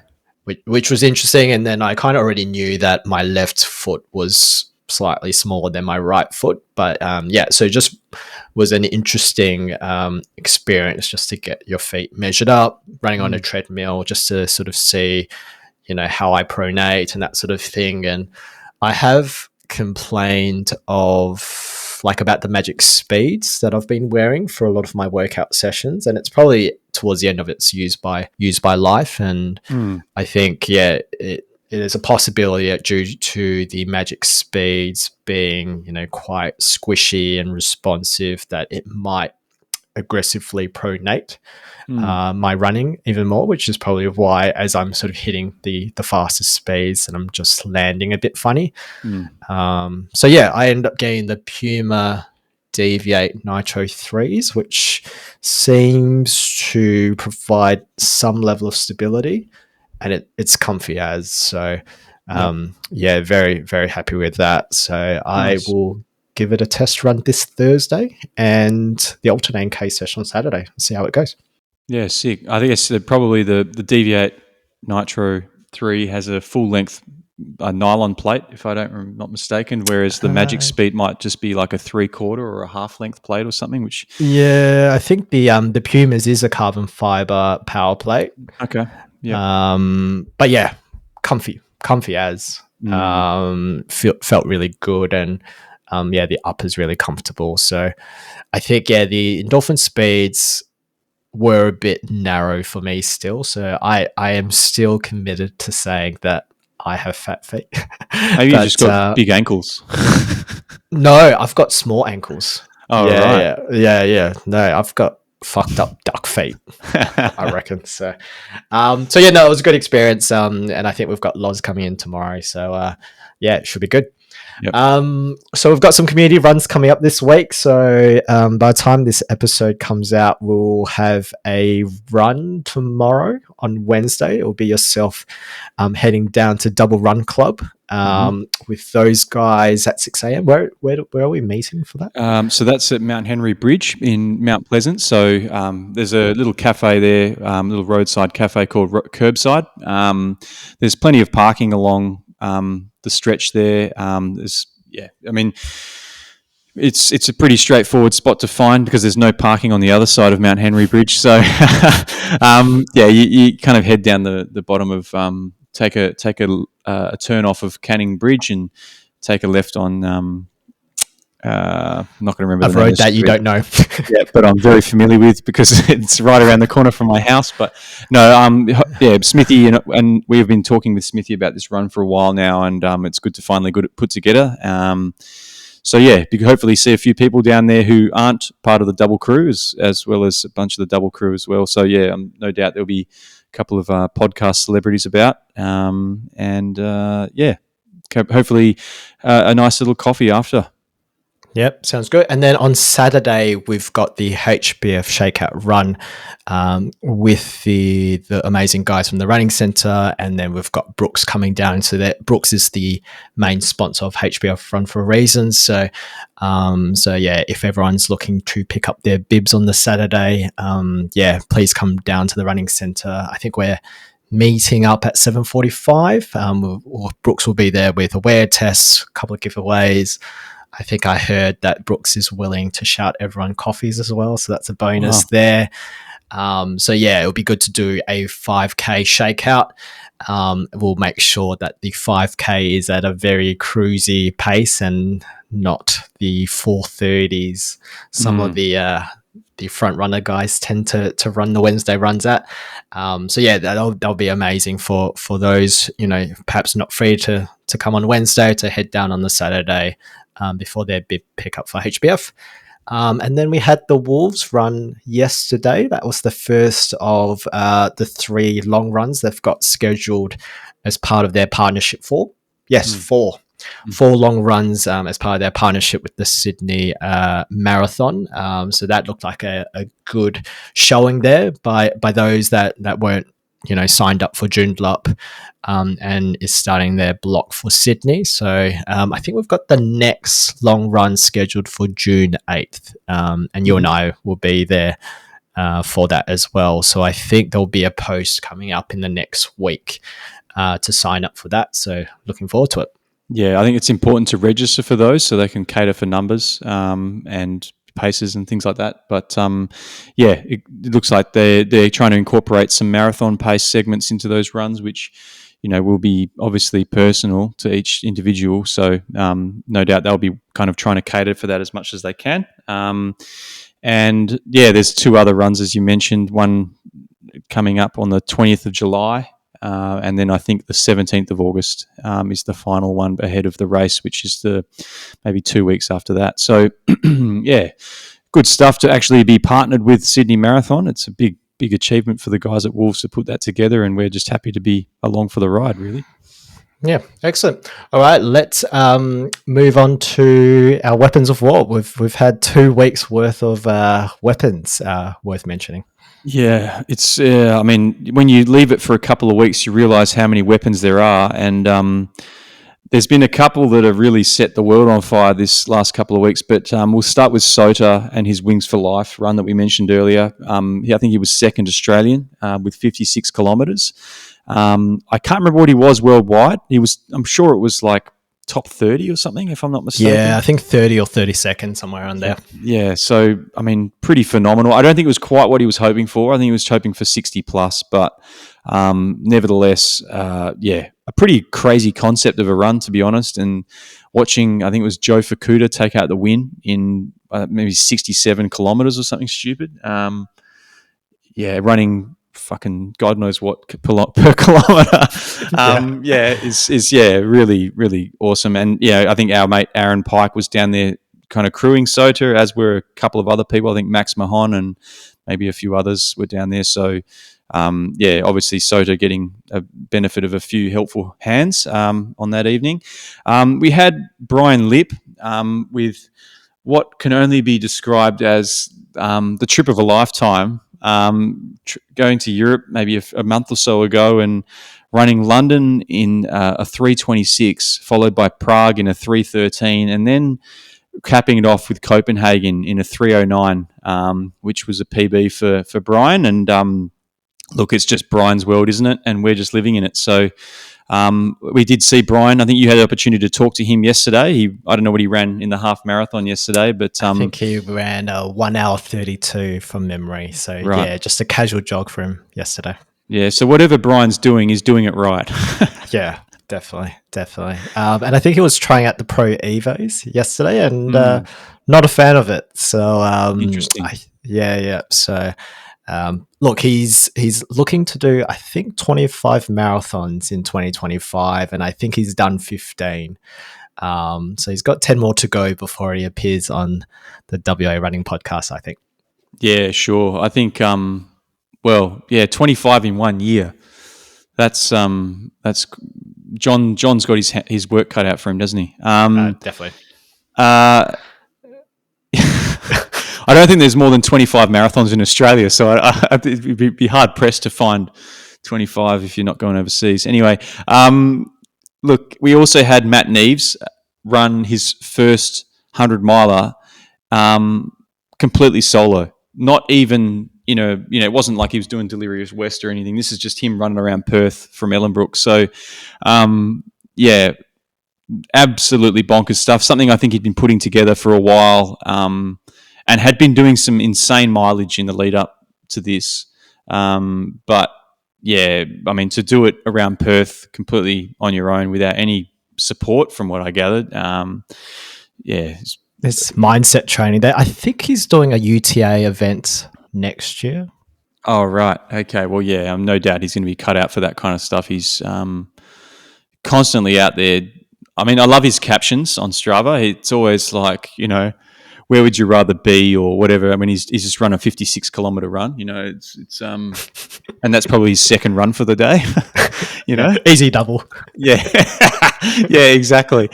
Which was interesting. And then I kind of already knew that my left foot was slightly smaller than my right foot. But so it just was an interesting experience just to get your feet measured up, running on a treadmill, just to sort of see, how I pronate and that sort of thing. And I have complained about the magic speeds that I've been wearing for a lot of my workout sessions, and it's probably towards the end of its use by life. And I think it is a possibility that due to the magic speeds being quite squishy and responsive, that it might aggressively pronate my running even more, which is probably why, as I'm sort of hitting the fastest speeds, and I'm just landing a bit funny. I ended up getting the Puma Deviate Nitro 3s, which seems to provide some level of stability, and it's comfy as. So very, very happy with that. So nice. I will give it a test run this Thursday and the alternating K session on Saturday. See how it goes. Yeah, sick. I guess probably the Deviate Nitro 3 has a full length nylon plate, if I'm not mistaken, whereas the Magic Speed might just be like a 3/4 or a half length plate or something. Which I think the Pumas is a carbon fiber power plate. Okay. Yeah. But yeah, comfy as. Felt really good, and the upper is really comfortable. So I think the endorphin speeds were a bit narrow for me still. So I am still committed to saying that I have fat feet. Maybe you just got big ankles. No, I've got small ankles. Oh, right. Yeah. No, I've got fucked up duck feet, I reckon. So, it was a good experience. And I think we've got Loz coming in tomorrow. So, it should be good. Yep. So we've got some community runs coming up this week. So by the time this episode comes out, we'll have a run tomorrow on Wednesday. It will be yourself heading down to Double Run Club with those guys at 6 a.m. Where are we meeting for that? So that's at Mount Henry Bridge in Mount Pleasant. So there's a little cafe there, little roadside cafe called Curbside. There's plenty of parking along the stretch there. It's a pretty straightforward spot to find because there's no parking on the other side of Mount Henry Bridge. So you kind of head down the bottom of take a turn off of Canning Bridge and take a left on I'm not going to remember a road that you don't know. Yeah, but I'm very familiar with because it's right around the corner from my house. But no, Smithy and we have been talking with Smithy about this run for a while now, and it's good to finally put together. You can hopefully see a few people down there who aren't part of the double crew, as well as a bunch of the double crew as well. So no doubt there'll be a couple of podcast celebrities about, hopefully a nice little coffee after. Yep, sounds good. And then on Saturday, we've got the HBF Shakeout Run with the amazing guys from the running centre, and then we've got Brooks coming down. So that Brooks is the main sponsor of HBF Run for a reason. So if everyone's looking to pick up their bibs on the Saturday, please come down to the running centre. I think we're meeting up at 7:45. Brooks will be there with aware tests, a couple of giveaways. I think I heard that Brooks is willing to shout everyone coffees as well. So that's a bonus there. It'll be good to do a 5K shakeout. We'll make sure that the 5K is at a very cruisy pace and not the 4:30s. Some of the front runner guys tend to run the Wednesday runs at. That'll be amazing for those, perhaps not free to come on Wednesday, to head down on the Saturday before their bib pickup for HBF. And then we had the Wolves run yesterday. That was the first of the 3 long runs they've got scheduled as part of their partnership. 4 long runs as part of their partnership with the Sydney Marathon. So that looked like a good showing there by those that weren't signed up for Joondalup and is starting their block for Sydney. So I think we've got the next long run scheduled for June 8th, and you and I will be there for that as well. So I think there'll be a post coming up in the next week to sign up for that. So looking forward to it. Yeah, I think it's important to register for those so they can cater for numbers and paces and things like that. But it looks like they're trying to incorporate some marathon pace segments into those runs, which will be obviously personal to each individual. So no doubt they'll be kind of trying to cater for that as much as they can. And there's two other runs, as you mentioned, one coming up on the 20th of July. And then I think the 17th of August is the final one ahead of the race, which is maybe 2 weeks after that. So, good stuff to actually be partnered with Sydney Marathon. It's a big achievement for the guys at Wolves to put that together, and we're just happy to be along for the ride, really. Yeah, excellent. All right, let's move on to our weapons of war. We've had 2 weeks worth of weapons worth mentioning. Yeah, it's. When you leave it for a couple of weeks, you realise how many weapons there are, and there's been a couple that have really set the world on fire this last couple of weeks. But we'll start with Sota and his Wings for Life run that we mentioned earlier. I think he was second Australian with 56 kilometres. I can't remember what he was worldwide. I'm sure it was like top 30 or something, if I'm not mistaken. Yeah, I think 30 or 32nd, somewhere on there. Yeah, so, pretty phenomenal. I don't think it was quite what he was hoping for. I think he was hoping for 60 plus, but nevertheless, a pretty crazy concept of a run, to be honest. And watching, I think it was Joe Fukuda take out the win in maybe 67 kilometres or something stupid. Running fucking God knows what per kilometre. Is really, really awesome. And I think our mate Aaron Pyke was down there kind of crewing Sota, as were a couple of other people. I think Max Mahon and maybe a few others were down there. So obviously Sota getting a benefit of a few helpful hands on that evening. We had Bryan Lip with what can only be described as the trip of a lifetime. Going to Europe maybe a month or so ago and running London in a 3:26, followed by Prague in a 3:13, and then capping it off with Copenhagen in a 3:09, which was a PB for Bryan. And look, it's just Bryan's world, isn't it? And we're just living in it. So we did see Bryan. I think you had the opportunity to talk to him yesterday. I don't know what he ran in the half marathon yesterday, but I think he ran 1 hour 32 from memory. So right. Just a casual jog for him yesterday. Yeah, so whatever Bryan's doing, he's doing it right. Yeah, definitely. And I think he was trying out the Pro Evos yesterday, and not a fan of it. So interesting. So. Look, he's looking to do, I think, 25 marathons in 2025, and I think he's done 15. So he's got 10 more to go before he appears on the WA Running Podcast, I think. Yeah, sure. I think, 25 in 1 year. That's John's got his work cut out for him, doesn't he? Definitely. I don't think there's more than 25 marathons in Australia, so it'd be hard pressed to find 25 if you're not going overseas. Anyway, look, we also had Matt Neves run his first 100-miler completely solo. Not even, it wasn't like he was doing Delirious West or anything. This is just him running around Perth from Ellenbrook. So, absolutely bonkers stuff. Something I think he'd been putting together for a while. And had been doing some insane mileage in the lead up to this. To do it around Perth completely on your own without any support from what I gathered. It's mindset training there. I think he's doing a UTA event next year. Oh, right. Okay. Well, no doubt he's going to be cut out for that kind of stuff. He's constantly out there. I mean, I love his captions on Strava. It's always like, where would you rather be or whatever. I mean, he's just run a 56 kilometre run. It's and that's probably his second run for the day. Easy double. Yeah, yeah, exactly.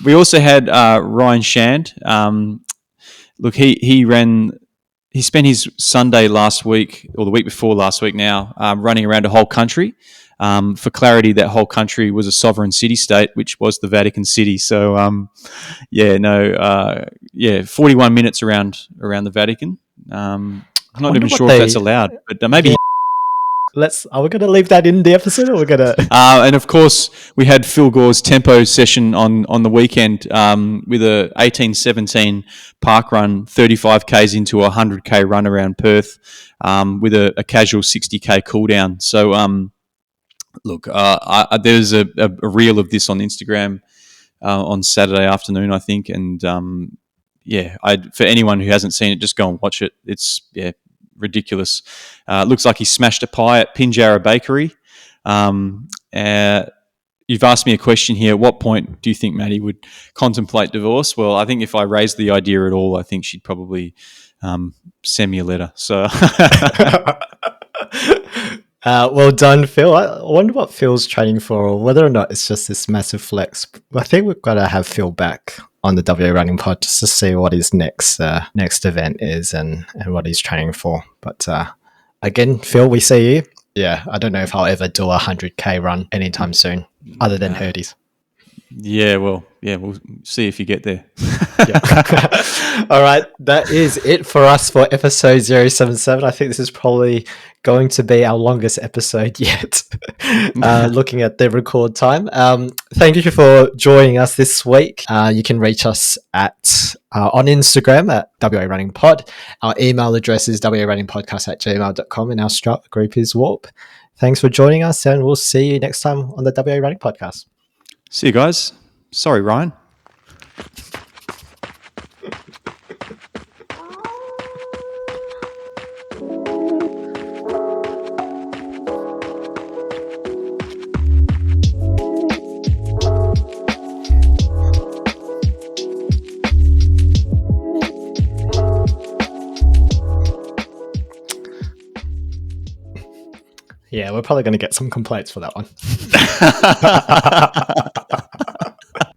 We also had Ryan Shand. Look, he he spent his Sunday last week, or the week before last week now, running around a whole country. For clarity, that whole country was a sovereign city-state, which was the Vatican City. So, 41 minutes around the Vatican. I'm not even sure if that's allowed, but maybe. Yeah. Are we going to leave that in the episode, or we're going to? And of course, we had Phil Gore's tempo session on the weekend with a 18:17 park run, 35 k's into a 100k run around Perth, with a casual 60k cool down. So, look, there's a reel of this on Instagram on Saturday afternoon, I think, and for anyone who hasn't seen it, just go and watch it. It's ridiculous. Looks like he smashed a pie at Pinjarra Bakery. You've asked me a question here. At what point do you think Maddie would contemplate divorce? Well, I think if I raised the idea at all, I think she'd probably send me a letter. So, well done, Phil. I wonder what Phil's training for, or whether or not it's just this massive flex. I think we've got to have Phil back on the WA Running Pod just to see what his next event is and what he's training for. But again, Phil, we see you. Yeah, I don't know if I'll ever do a 100k run anytime soon, other than Hurdies. Yeah, we'll see if you get there. All right, that is it for us for episode 077. I think this is probably going to be our longest episode yet, looking at the record time. Thank you for joining us this week. You can reach us on Instagram at WA Running Pod. Our email address is warunningpodcast@gmail.com, and our Strava group is Warp. Thanks for joining us, and we'll see you next time on the WA Running Podcast. See you guys. Sorry, Ryan. Yeah, we're probably going to get some complaints for that one.